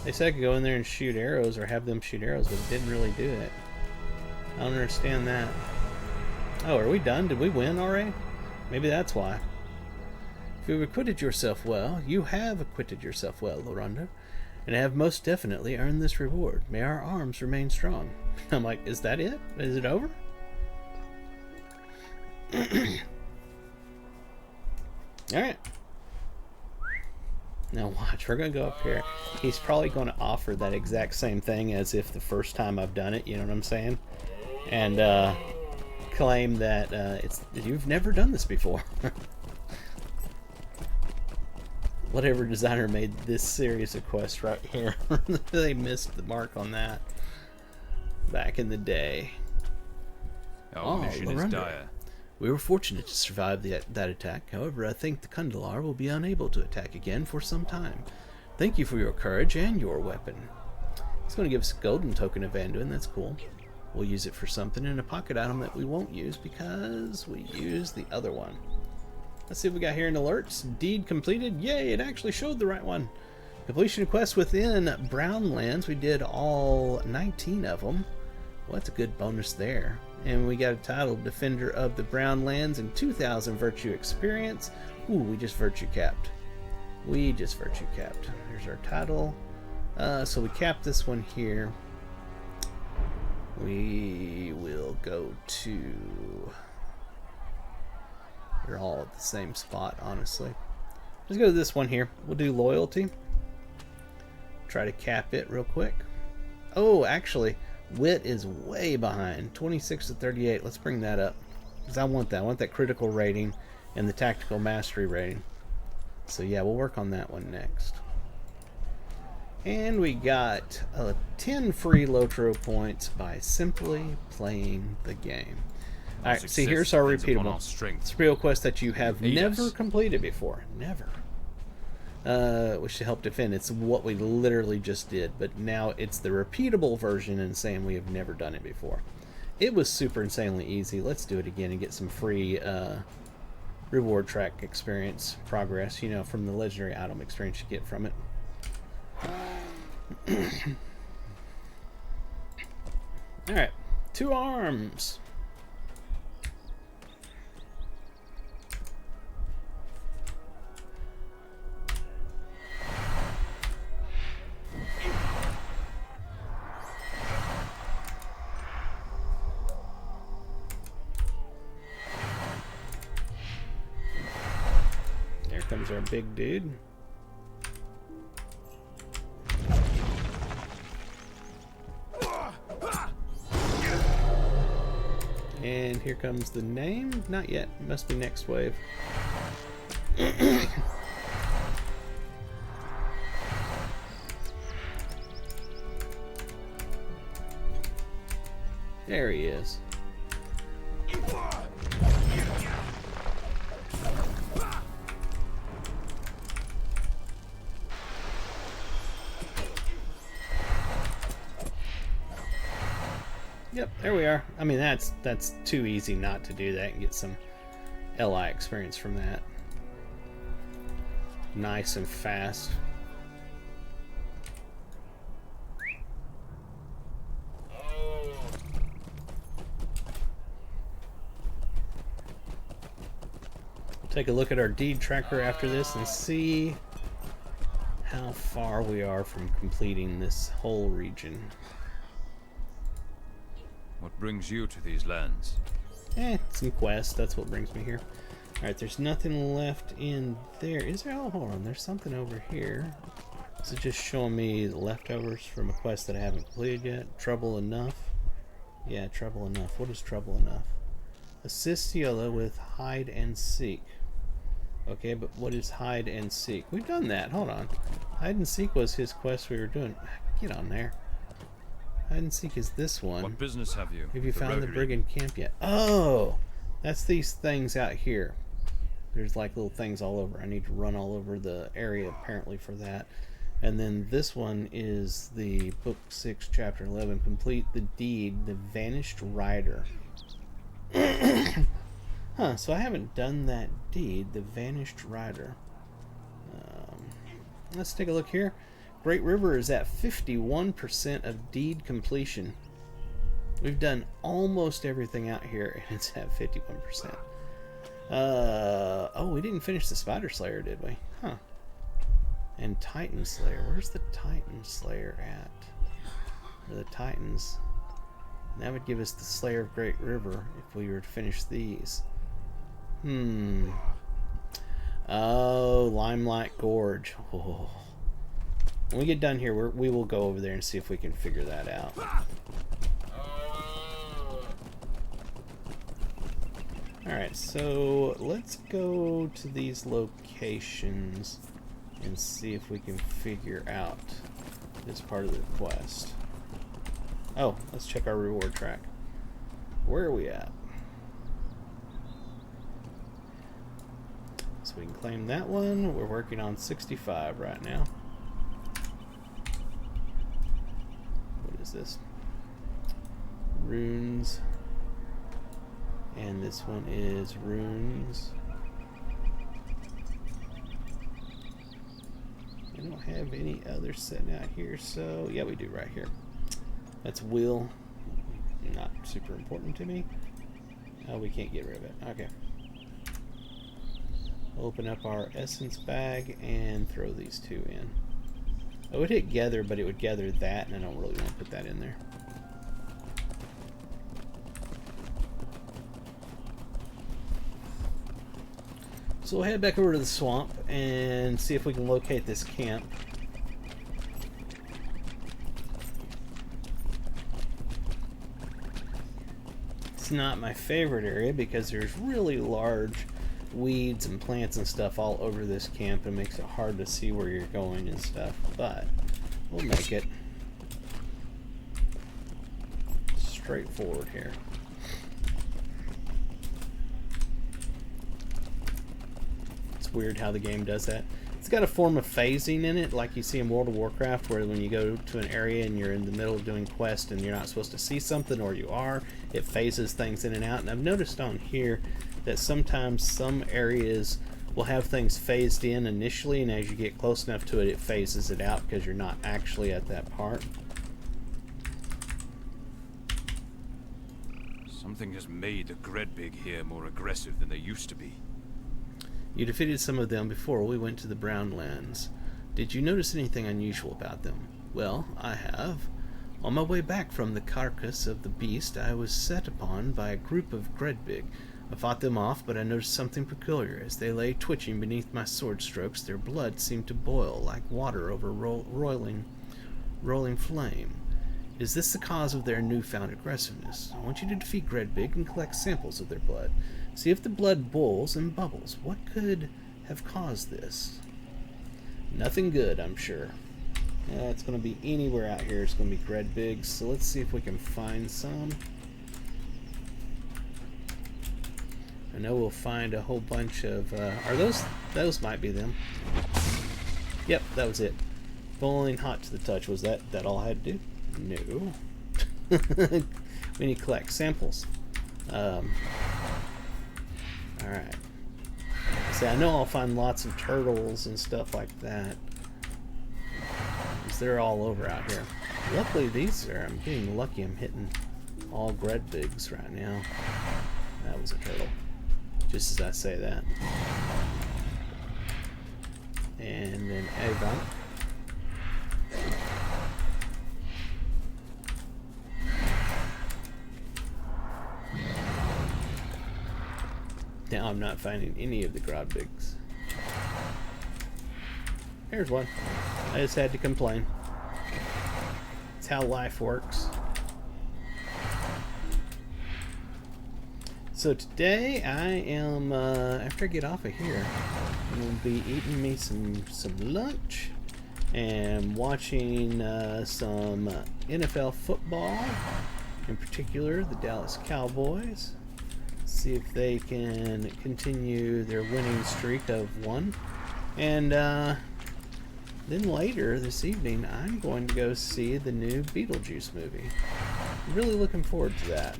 Speaker 1: They said I could go in there and shoot arrows or have them shoot arrows, but it didn't really do it. I don't understand that. Oh, are we done? Did we win already? Maybe that's why. If you've acquitted yourself well, you have acquitted yourself well, Lorando, and have most definitely earned this reward. May our arms remain strong. I'm like, is that it? Is it over? Alright. Now watch, we're going to go up here. He's probably going to offer that exact same thing as if the first time I've done it, you know what I'm saying? And claim that you've never done this before. Whatever designer made this series of quests right here, they missed the mark on that back in the day.
Speaker 2: Our mission is dire.
Speaker 1: We were fortunate to survive that attack. However, I think the Kundalar will be unable to attack again for some time. Thank you for your courage and your weapon. It's going to give us a golden token of Anduin. That's cool. We'll use it for something in a pocket item that we won't use because we used the other one. Let's see what we got here in alerts. Deed completed. Yay, it actually showed the right one. Completion of quests within Brownlands. We did all 19 of them. Well, that's a good bonus there. And we got a title, Defender of the Brownlands, and 2,000 virtue experience. Ooh, we just virtue capped. There's our title. So we capped this one here. We will go to... They're all at the same spot, honestly. Let's go to this one here. We'll do loyalty. Try to cap it real quick. Oh, actually... Wit is way behind, 26 to 38. Let's bring that up because I want that. I want that critical rating and the tactical mastery rating. So yeah, we'll work on that one next. And we got 10 free Lotro points by simply playing the game. All right, see, here's our repeatable. It's a real quest that you have never completed before. Never. Which to help defend. It's what we literally just did, but now it's the repeatable version and saying we have never done it before. It was super insanely easy. Let's do it again and get some free reward track experience progress, you know, from the legendary item experience you get from it. Alright, 2 arms. Comes our big dude. And here comes the name. Not yet. Must be next wave. There he is. Yep, there we are. I mean, that's too easy not to do that and get some LI experience from that. Nice and fast. We'll take a look at our deed tracker after this and see how far we are from completing this whole region.
Speaker 2: What brings you to these lands?
Speaker 1: Some quests. That's what brings me here. Alright, there's nothing left in there. Is there? Oh, hold on. There's something over here. Is it just showing me the leftovers from a quest that I haven't completed yet? Trouble enough? Yeah, trouble enough. What is trouble enough? Assist Yola with hide and seek. Okay, but what is hide and seek? We've done that. Hold on. Hide and seek was his quest we were doing. Get on there. Hide and seek is this one.
Speaker 2: What business have you?
Speaker 1: Have you found the brigand camp yet? Oh! That's these things out here. There's like little things all over. I need to run all over the area apparently for that. And then this one is the book 6, chapter 11. Complete the deed, the vanished rider. Huh, so I haven't done that deed, the vanished rider. Let's take a look here. Great River is at 51% of deed completion. We've done almost everything out here, and it's at 51%. Oh, we didn't finish the Spider Slayer, did we? Huh. And Titan Slayer. Where's the Titan Slayer at? Or the Titans. That would give us the Slayer of Great River if we were to finish these. Oh, Limelight Gorge. Oh. When we get done here, we will go over there and see if we can figure that out. Alright, so let's go to these locations and see if we can figure out this part of the quest. Oh, let's check our reward track. Where are we at? So we can claim that one. We're working on 65 right now. What is this? Runes. And this one is runes. We don't have any others sitting out here, so yeah, we do right here. That's will. Not super important to me. Oh, we can't get rid of it. Okay. Open up our essence bag and throw these two in. I would hit gather, but it would gather that, and I don't really want to put that in there. So we'll head back over to the swamp and see if we can locate this camp. It's not my favorite area because there's really large weeds and plants and stuff all over this camp and makes it hard to see where you're going and stuff, but we'll make it straightforward here. Weird how the game does that. It's got a form of phasing in it, like you see in World of Warcraft, where when you go to an area and you're in the middle of doing quest and you're not supposed to see something, or you are, it phases things in and out. And I've noticed on here that sometimes some areas will have things phased in initially, and as you get close enough to it, it phases it out because you're not actually at that part.
Speaker 2: Something has made the Gredbig here more aggressive than they used to be.
Speaker 1: You defeated some of them before we went to the Brownlands. Did you notice anything unusual about them? Well, I have. On my way back from the carcass of the beast, I was set upon by a group of Gredbig. I fought them off, but I noticed something peculiar. As they lay twitching beneath my sword strokes, their blood seemed to boil like water over rolling flame. Is this the cause of their newfound aggressiveness? I want you to defeat Gredbig and collect samples of their blood. See if the blood boils and bubbles. What could have caused this? Nothing good, I'm sure. It's going to be anywhere out here. It's going to be Gredbigs. So let's see if we can find some. I know we'll find a whole bunch of... are those might be them. Yep, that was it. Boiling hot to the touch. Was that all I had to do? No. We need to collect samples. Alright. See, I know I'll find lots of turtles and stuff like that. Because they're all over out here. Luckily, I'm getting lucky. I'm hitting all Gredbigs right now. That was a turtle. Just as I say that. And then Avon. Now I'm not finding any of the Grodbigs. Here's one. I just had to complain. It's how life works. So today I am, after I get off of here, I'm going to be eating me some lunch and watching some NFL football, in particular the Dallas Cowboys. See if they can continue their winning streak of one. And then later this evening, I'm going to go see the new Beetlejuice movie. I'm really looking forward to that.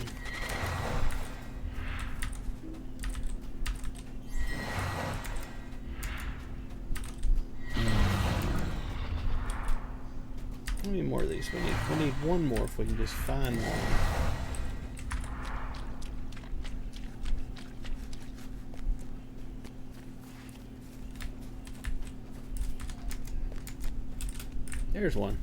Speaker 1: How many more of these? We need one more if we can just find one. There's one.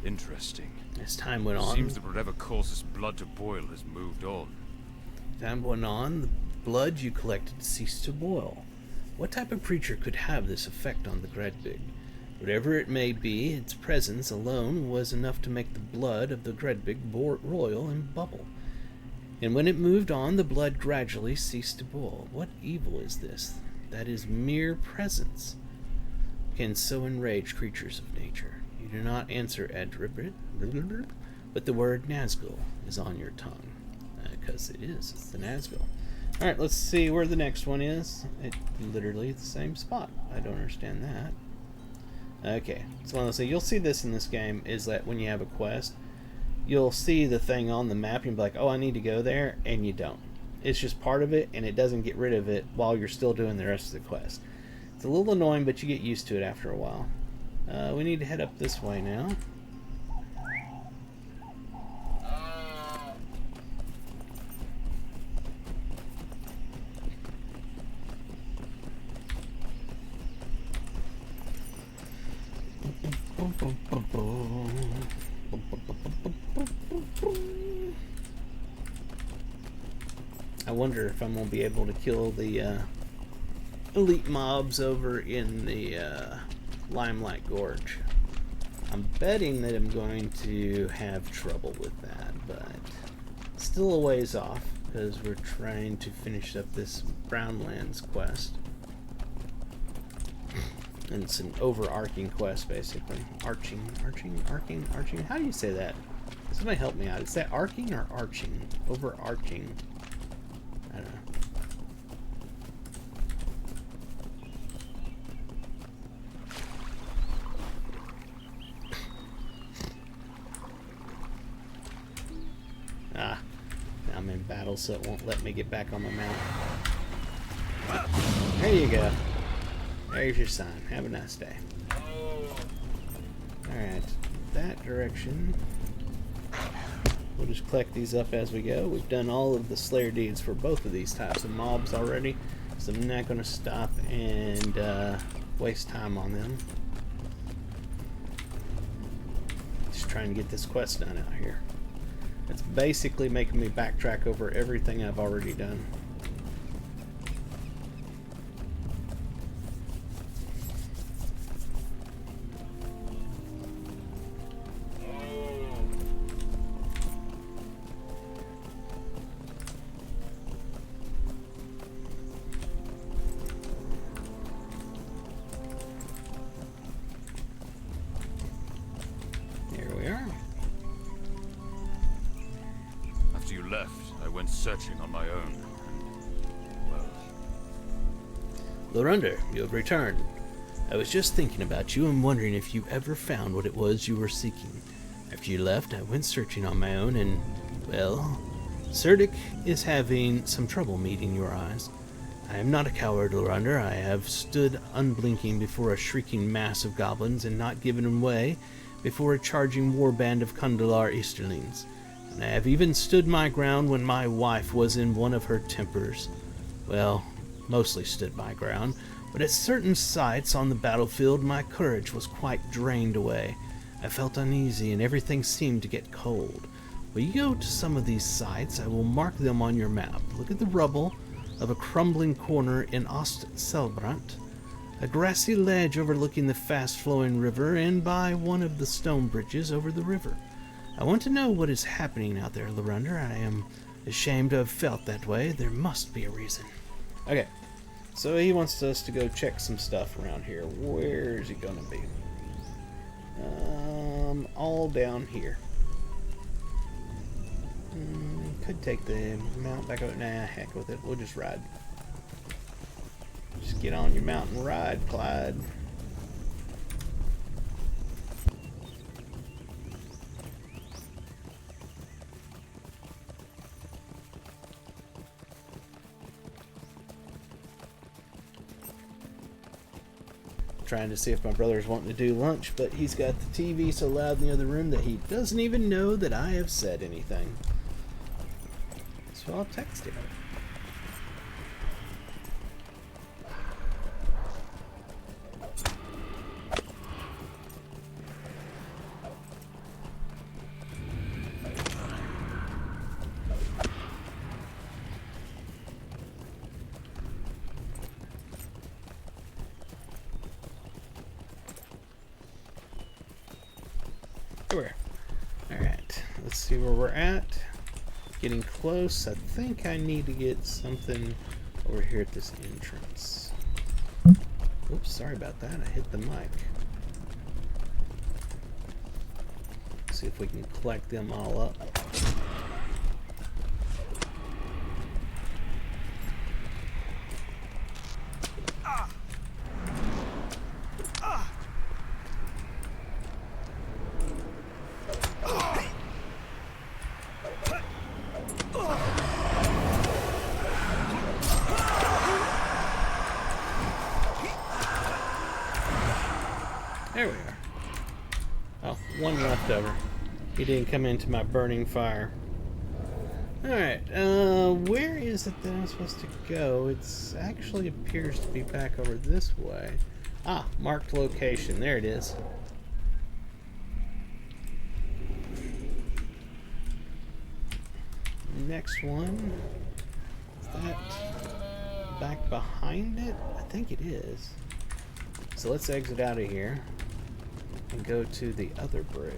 Speaker 2: Interesting.
Speaker 1: As time went on,
Speaker 2: Seems that whatever causes blood to boil has moved on.
Speaker 1: time went on, the blood you collected ceased to boil. What type of creature could have this effect on the Gredbig? Whatever it may be, its presence alone was enough to make the blood of the Gredbig roil and bubble. And when it moved on, the blood gradually ceased to boil. What evil is this? That is mere presence can so enrage creatures of nature. You do not answer Edribrit, but the word Nazgul is on your tongue. Because it is. It's the Nazgul. Alright, let's see where the next one is. It's literally the same spot. I don't understand that. Okay, it's one of those things. You'll see this in this game, is that when you have a quest, you'll see the thing on the map, and you'll be like, oh, I need to go there, and you don't. It's just part of it, and it doesn't get rid of it while you're still doing the rest of the quest. It's a little annoying, but you get used to it after a while. We need to head up this way now. I wonder if I'm going to be able to kill the elite mobs over in the Limelight Gorge. I'm betting that I'm going to have trouble with that, but still a ways off because we're trying to finish up this Brownlands quest. And it's an overarching quest, basically. Arching. How do you say that? Somebody help me out. Is that arcing or arching? Overarching. I don't know. Ah, now I'm in battle, so it won't let me get back on my mount. There you go. There's your sign. Have a nice day. Alright, that direction. We'll just collect these up as we go. We've done all of the Slayer deeds for both of these types of mobs already, so I'm not going to stop and waste time on them. Just trying to get this quest done out here. It's basically making me backtrack over everything I've already done.
Speaker 2: Searching on my own. Well,
Speaker 1: Lorunder, you have returned. I was just thinking about you and wondering if you ever found what it was you were seeking. After you left, I went searching on my own and, well, Serdic is having some trouble meeting your eyes. I am not a coward, Lorander. I have stood unblinking before a shrieking mass of goblins and not given way before a charging warband of Kundalar Easterlings. And I have even stood my ground when my wife was in one of her tempers. Well, mostly stood my ground, but at certain sights on the battlefield my courage was quite drained away. I felt uneasy and everything seemed to get cold. Will you go to some of these sites? I will mark them on your map. Look at the rubble of a crumbling corner in Ost-Selbrant, a grassy ledge overlooking the fast-flowing river, and by one of the stone bridges over the river. I want to know what is happening out there, Lorander. I am ashamed to have felt that way. There must be a reason. Okay, so he wants us to go check some stuff around here. Where is he going to be? All down here. Could take the mount back up. Nah, heck with it. We'll just ride. Just get on your mount and ride, Clyde. Trying to see if my brother's wanting to do lunch, but he's got the TV so loud in the other room that he doesn't even know that I have said anything. So I'll text him. Where? Alright, let's see where we're at. Getting close. I think I need to get something over here at this entrance. Oops, sorry about that. I hit the mic. See if we can collect them all up. There we are. Oh, one left over. He didn't come into my burning fire. Alright, where is it that I'm supposed to go? It's actually appears to be back over this way. Ah, marked location. There it is. Next one. Is that back behind it? I think it is. So let's exit out of here and go to the other bridge.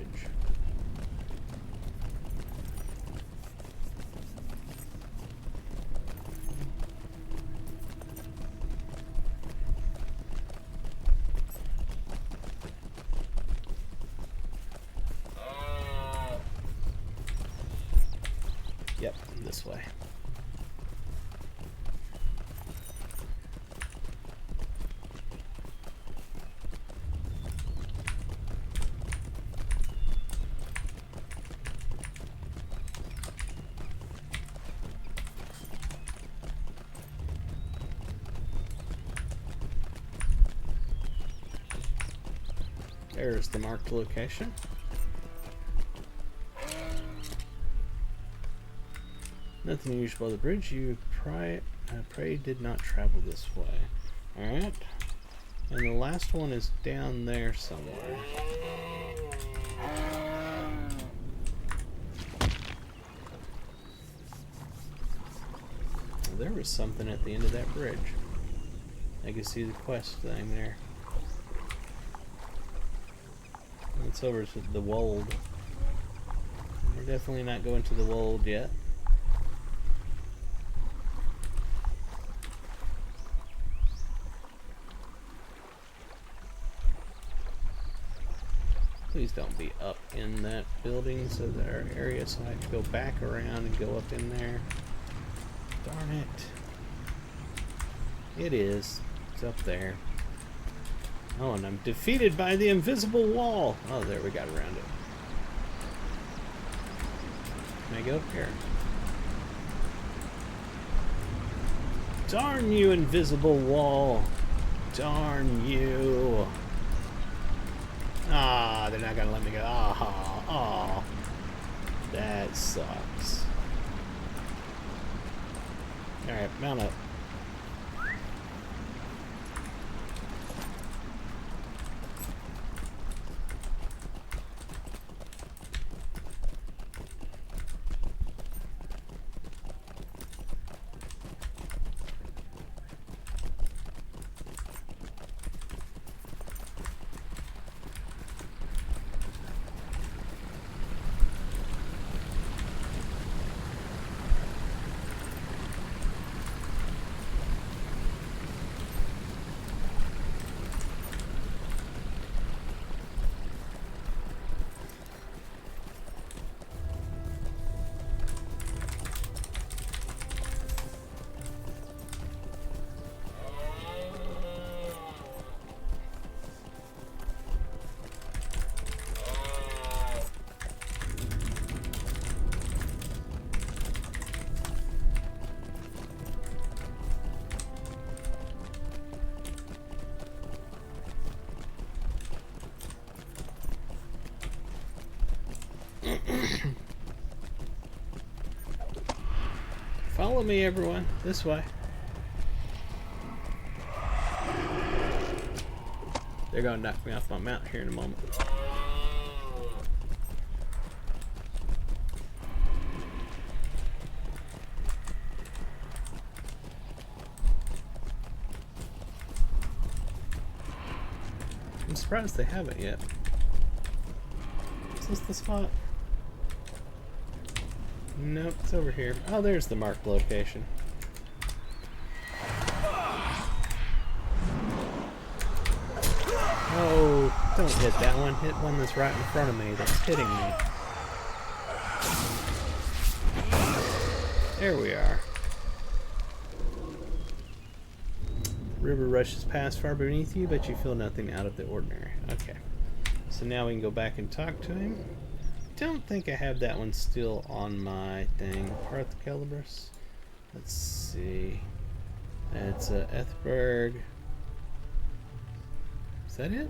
Speaker 1: Yep, this way. There's the marked location. Nothing unusual about the bridge. You pray did not travel this way. Alright. And the last one is down there somewhere. There was something at the end of that bridge. I can see the quest thing there. It's over to the Wold. We're definitely not going to the Wold yet. Please don't be up in that building so that our area, so I have to go back around and go up in there. Darn it. It is. It's up there. Oh, and I'm defeated by the invisible wall. Oh, there, we got around it. Can I go up here? Darn you, invisible wall. Darn you. Ah, they're not gonna let me go. Ah, oh. That sucks. Alright, mount up. Follow me, everyone. This way. They're gonna knock me off my mount here in a moment. I'm surprised they haven't yet. Is this the spot? Nope, it's over here. Oh, there's the marked location. Oh, don't hit that one. Hit one that's right in front of me that's hitting me. There we are. River rushes past far beneath you, but you feel nothing out of the ordinary. Okay. So now we can go back and talk to him. Don't think I have that one still on my thing. Parth Celebrus. Let's see. It's Ethberg. Is that it?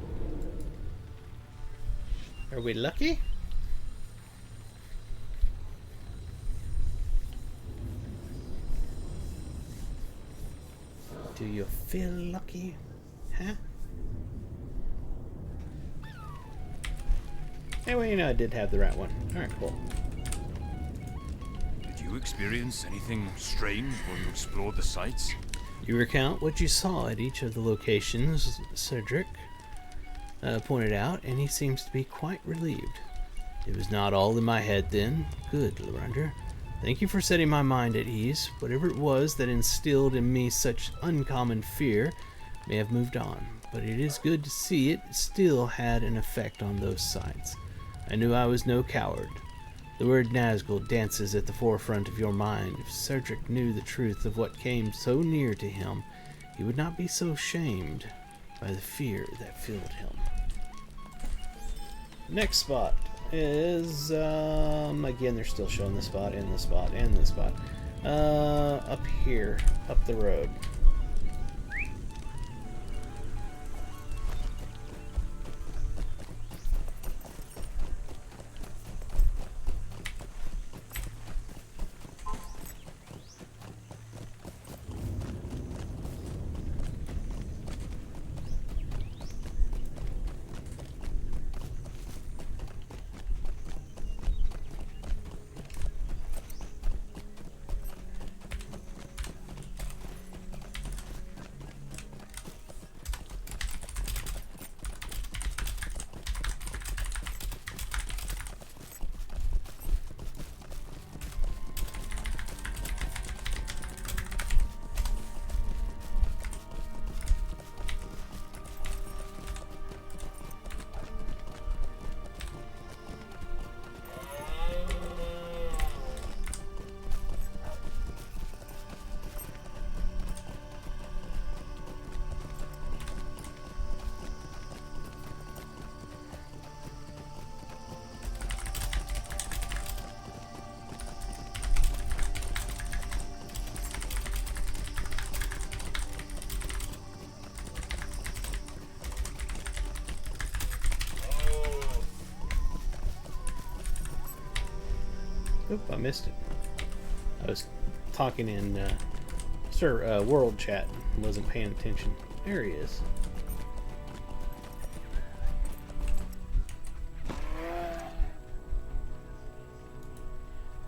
Speaker 1: Are we lucky? Do you feel lucky? Huh? Anyway, you know I did have the right one. Alright, cool.
Speaker 2: Did you experience anything strange when you explored the sites?
Speaker 1: You recount what you saw at each of the locations Cedric pointed out, and he seems to be quite relieved. It was not all in my head then. Good, Lorandra. Thank you for setting my mind at ease. Whatever it was that instilled in me such uncommon fear may have moved on, but it is good to see it still had an effect on those sites. I knew I was no coward. The word Nazgul dances at the forefront of your mind. If Cedric knew the truth of what came so near to him, he would not be so shamed by the fear that filled him. Next spot is, again, they're still showing the spot, and the spot, and the spot. Up here, up the road. Oop, I missed it. I was talking in world chat and wasn't paying attention. There he is.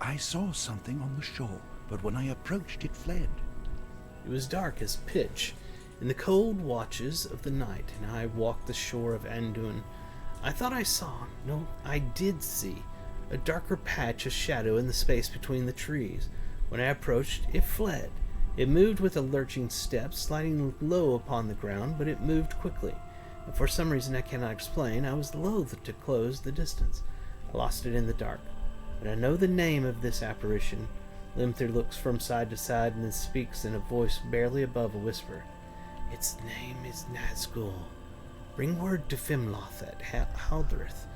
Speaker 3: I saw something on the shore, but when I approached, it fled.
Speaker 1: It was dark as pitch in the cold watches of the night, and I walked the shore of Anduin. I thought I saw, no, I did see, a darker patch of shadow in the space between the trees. When I approached, it fled. It moved with a lurching step, sliding low upon the ground, but it moved quickly, and for some reason I cannot explain, I was loath to close the distance. I lost it in the dark. But I know the name of this apparition. Limther looks from side to side and then speaks in a voice barely above a whisper. Its name is Nazgul. Bring word to Fimloth at Haldrith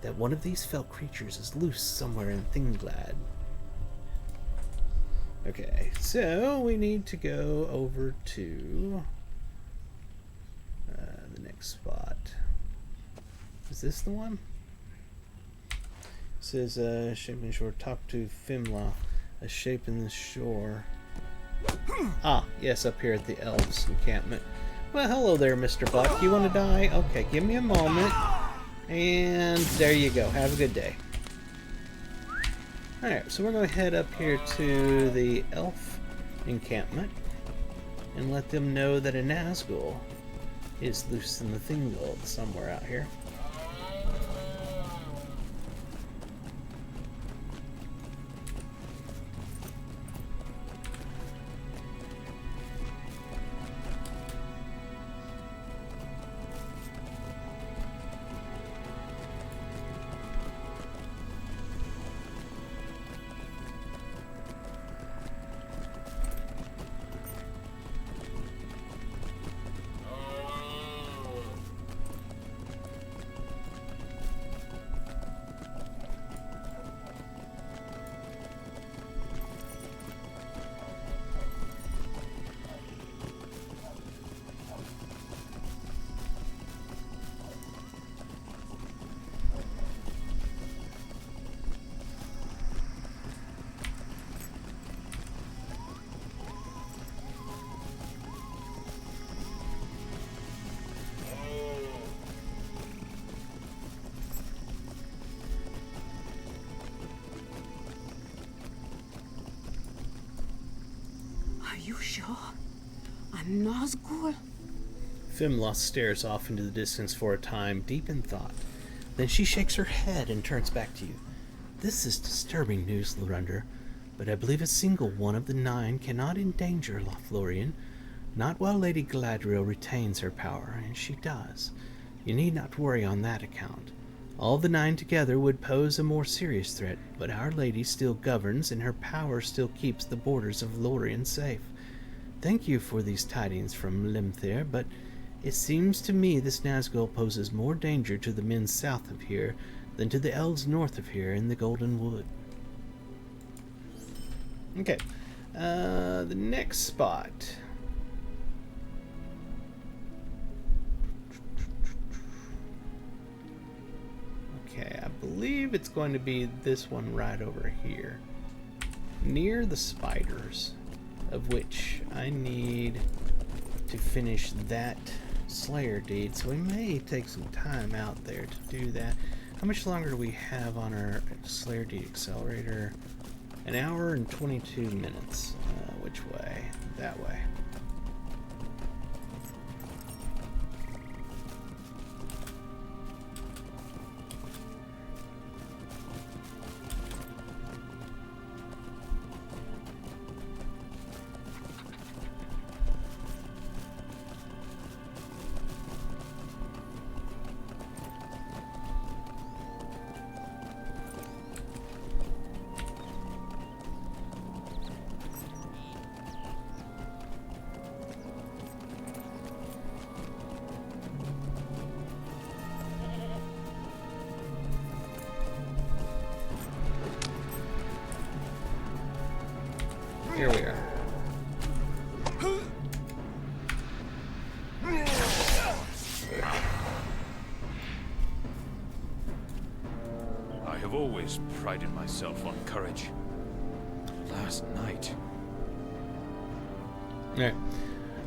Speaker 1: that one of these fell creatures is loose somewhere in Thingglad. Okay, so we need to go over to the next spot. Is this the one? It says, shape in the shore, talk to Fimloth, a shape in the shore. Ah, yes, up here at the elves encampment. Well, hello there, Mr. Buck. You want to die? Okay, give me a moment. And there you go. Have a good day. Alright, so we're going to head up here to the elf encampment and let them know that a Nazgul is loose in the Thinggold somewhere out here.
Speaker 4: Are you sure? A Nazgul?
Speaker 1: Fimloth stares off into the distance for a time, deep in thought. Then she shakes her head and turns back to you. This is disturbing news, Lorunder, but I believe a single one of the 9 cannot endanger Lothlorien, not while Lady Galadriel retains her power, and she does. You need not worry on that account. All the 9 together would pose a more serious threat, but Our Lady still governs, and her power still keeps the borders of Lorien safe. Thank you for these tidings from Limther, but it seems to me this Nazgul poses more danger to the men south of here than to the elves north of here in the Golden Wood. Okay, the next spot. Okay, I believe it's going to be this one right over here. Near the spiders, of which I need to finish that Slayer deed, so we may take some time out there to do that. How much longer do we have on our Slayer deed accelerator? An hour and 22 minutes. Which way? That way.
Speaker 2: always prided myself on courage. Last night...
Speaker 5: Alright.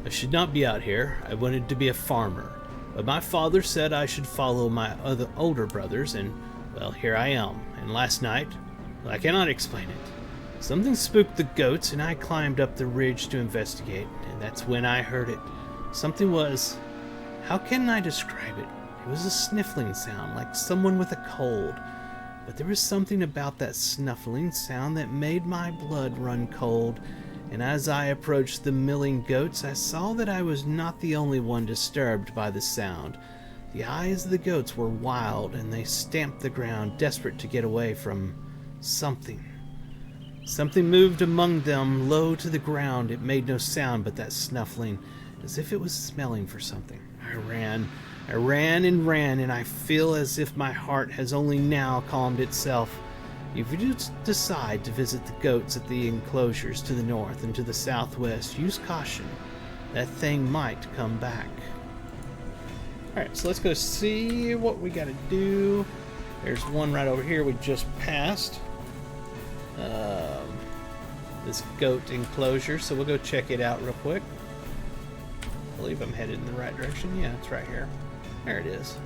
Speaker 5: I should not be out here. I wanted to be a farmer. But my father said I should follow my other older brothers, and, well, here I am. And last night, well, I cannot explain it. Something spooked the goats, and I climbed up the ridge to investigate, and that's when I heard it. Something was... How can I describe it? It was a sniffling sound, like someone with a cold. But there was something about that snuffling sound that made my blood run cold, and as I approached the milling goats, I saw that I was not the only one disturbed by the sound. The eyes of the goats were wild, and they stamped the ground, desperate to get away from something. Something moved among them, low to the ground. It made no sound but that snuffling, as if it was smelling for something. I ran and ran, and I feel as if my heart has only now calmed itself. If you do decide to visit the goats at the enclosures to the north and to the southwest, use caution. That thing might come back.
Speaker 1: Alright, so let's go see what we gotta do. There's one right over here we just passed. This goat enclosure, so we'll go check it out real quick. I believe I'm headed in the right direction. Yeah, it's right here. There it is.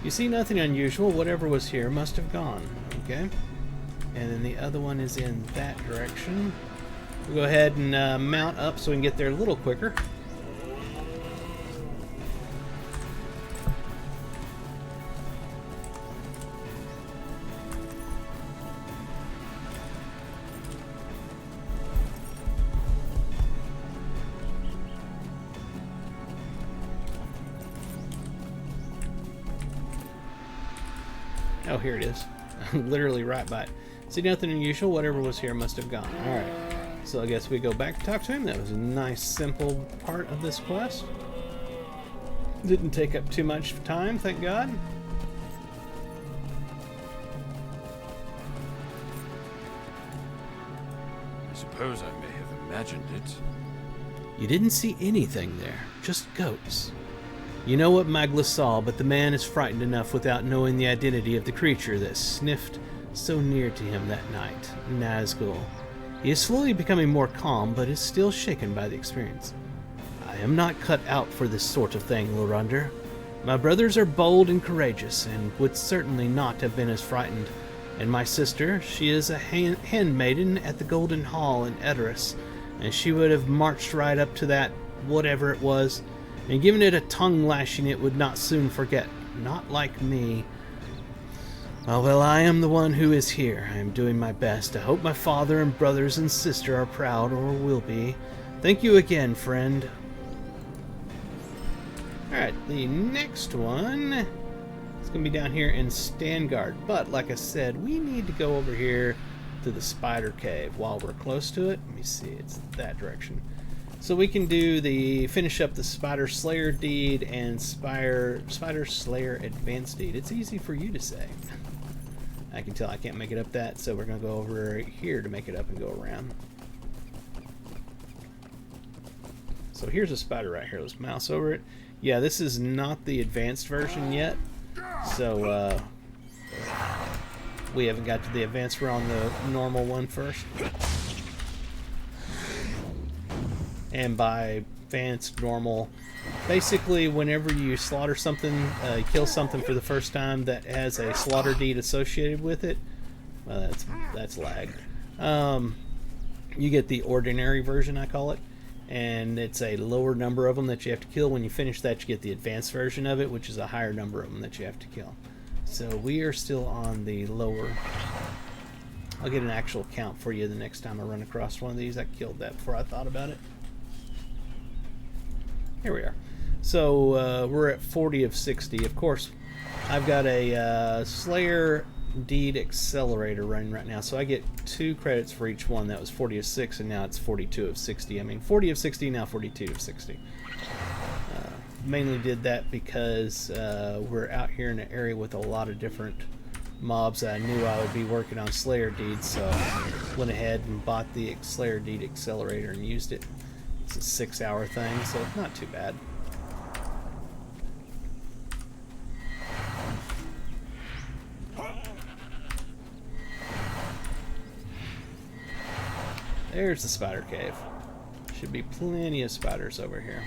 Speaker 1: You see nothing unusual. Whatever was here must have gone. Okay. And then the other one is in that direction. We'll go ahead and mount up so we can get there a little quicker. Oh, here it is. I'm literally right by it. See nothing unusual. Whatever was here must have gone. Alright. So I guess we go back to talk to him. That was a nice, simple part of this quest. Didn't take up too much time, thank God.
Speaker 2: I suppose I may have imagined it.
Speaker 5: You didn't see anything there, just goats. You know what Magla saw, but the man is frightened enough without knowing the identity of the creature that sniffed so near to him that night, Nazgul. He is slowly becoming more calm, but is still shaken by the experience. I am not cut out for this sort of thing, Lorander. My brothers are bold and courageous, and would certainly not have been as frightened. And my sister, she is a handmaiden at the Golden Hall in Edoras, and she would have marched right up to that whatever it was, and given it a tongue lashing it would not soon forget. Not like me. Oh, well, I am the one who is here. I am doing my best. I hope my father and brothers and sister are proud, or will be. Thank you again, friend.
Speaker 1: Alright, the next one is going to be down here in Stangard. But, like I said, we need to go over here to the Spider Cave while we're close to it. Let me see, it's that direction. So we can finish up the Spider Slayer deed and Spider Slayer Advanced deed. It's easy for you to say. I can tell I can't make it up that, so we're going to go over here to make it up and go around. So here's a spider right here. Let's mouse over it. Yeah, this is not the advanced version yet. So we haven't got to the advanced. We're on the normal one first. And by advanced, normal, basically whenever you slaughter something, kill something for the first time that has a slaughter deed associated with it, that's lagged. You get the ordinary version, I call it, and it's a lower number of them that you have to kill. When you finish that, you get the advanced version of it, which is a higher number of them that you have to kill. So we are still on the lower. I'll get an actual count for you the next time I run across one of these. I killed that before I thought about it. Here we are. So we're at 40 of 60. Of course, I've got a Slayer Deed Accelerator running right now, so I get 2 credits for each one. That was 40 of 6, and now it's 42 of 60. I mean, 40 of 60, now 42 of 60. Mainly did that because we're out here in an area with a lot of different mobs that I knew I would be working on Slayer Deeds, so I went ahead and bought the Slayer Deed Accelerator and used it. It's a 6-hour thing, so not too bad.
Speaker 5: There's the spider cave. Should be plenty of spiders over here.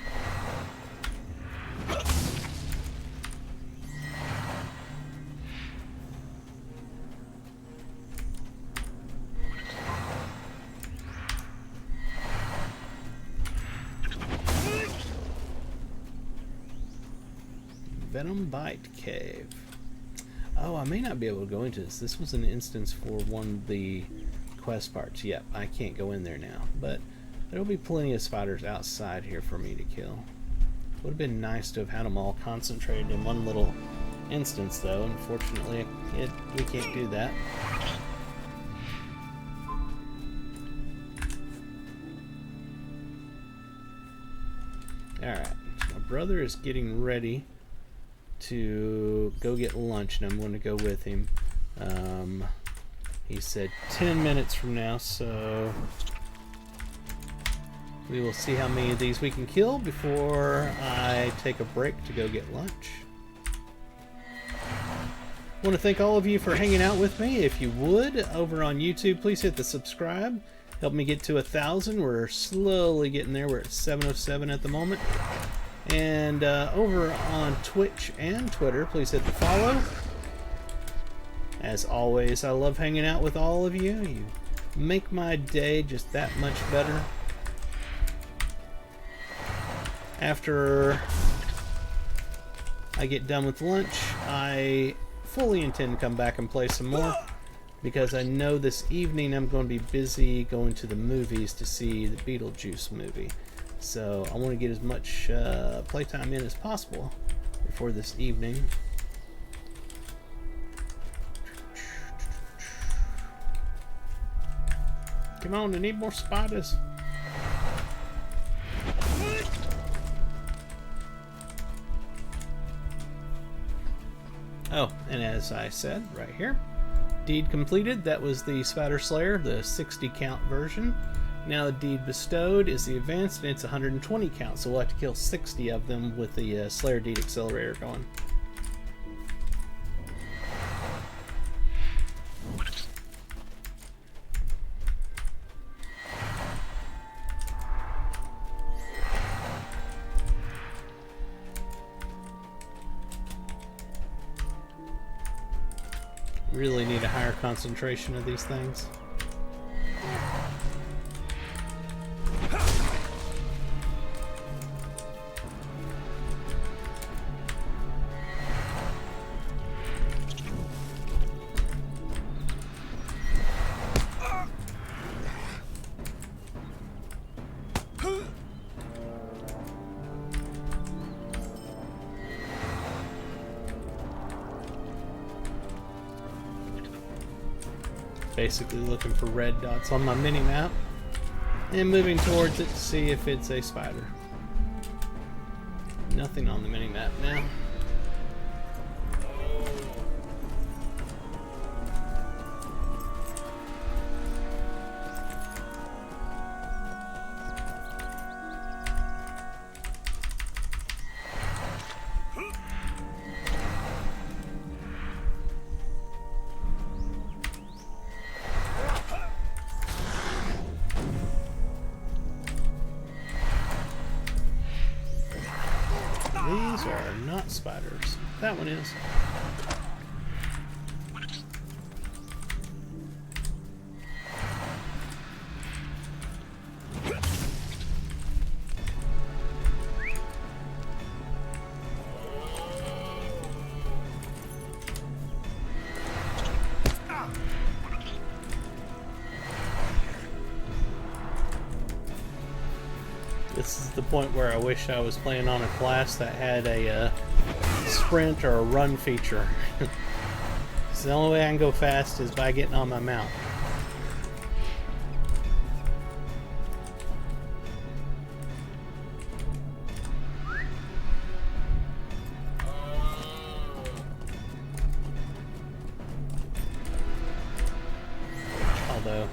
Speaker 5: Venom Bite Cave. Oh, I may not be able to go into this. This was an instance for one of the quest parts. Yep, I can't go in there now. But there'll be plenty of spiders outside here for me to kill. Would have been nice to have had them all concentrated in one little instance, though. Unfortunately, we can't do that. Alright, so my brother is getting ready to go get lunch, and I'm going to go with him. He said 10 minutes from now, so we will see how many of these we can kill before I take a break to go get lunch. I want to thank all of you for hanging out with me. If you would, over on YouTube, please hit the subscribe. Help me get to 1,000. We're slowly getting there. We're at 707 at the moment. And over on Twitch and Twitter, please hit the follow. As always, I love hanging out with all of you. You make my day just that much better. After I get done with lunch, I fully intend to come back and play some more, because I know this evening I'm going to be busy going to the movies to see the Beetlejuice movie. So I want to get as much playtime in as possible before this evening. Come on, I need more spiders. Oh, and as I said, right here, deed completed. That was the Spider Slayer, the 60 count version. Now the deed bestowed is the advanced, and it's 120 count, so we'll have to kill 60 of them with the Slayer deed accelerator going. Really need a higher concentration of these things. Basically looking for red dots on my mini-map and moving towards it to see if it's a spider. Nothing on the mini-map now. These are not spiders. That one is. This is the point where I wish I was playing on a class that had a sprint or a run feature. So the only way I can go fast is by getting on my mount. Although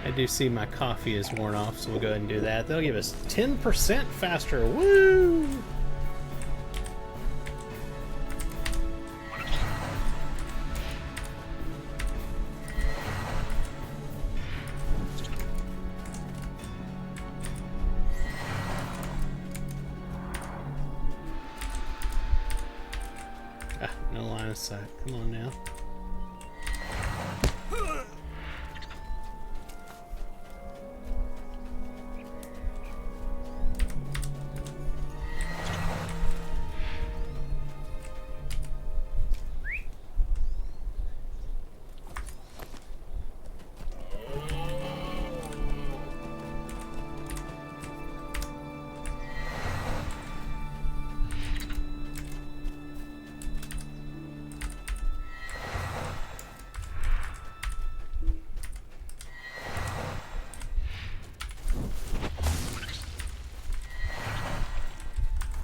Speaker 5: I do see my coffee is worn off, so we'll go ahead and do that. They'll give us 10% faster. Woo! Ah, no line of sight. Come on now.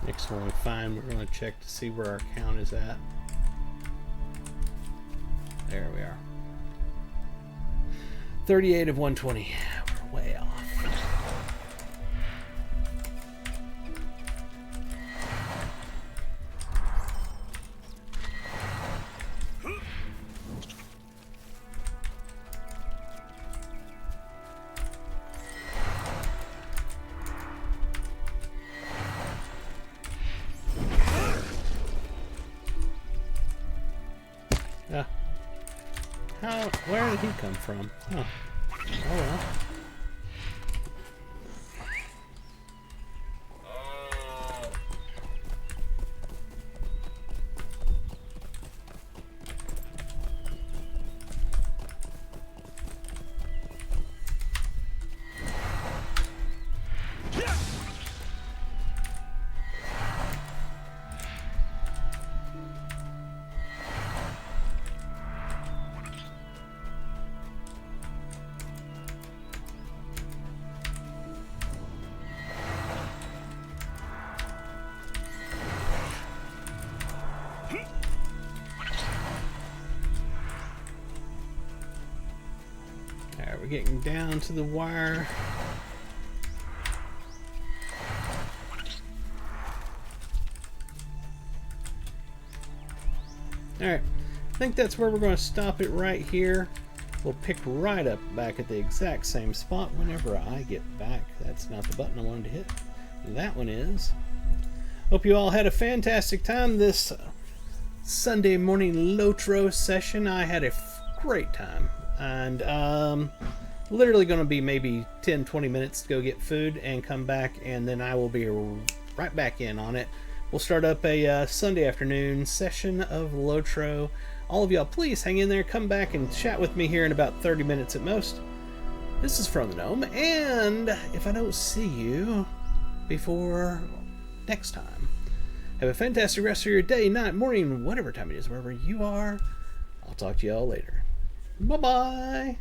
Speaker 5: Next one we find, we're going to check to see where our count is at. There we are. 38 of 120. We're way off. Where did he come from? Huh. Oh well. Alright, we're getting down to the wire. Alright, I think that's where we're going to stop it right here. We'll pick right up back at the exact same spot whenever I get back. That's not the button I wanted to hit. That one is. Hope you all had a fantastic time this Sunday morning Lotro session. I had a great time. And literally going to be maybe 10-20 minutes to go get food and come back, and then I will be right back in on it. We'll start up a Sunday afternoon session of Lotro. All of y'all, please hang in there, come back and chat with me here in about 30 minutes at most. This is From the Gnome, and if I don't see you before next time, have a fantastic rest of your day, night, morning, whatever time it is, wherever you are. I'll talk to y'all later. Bye-bye.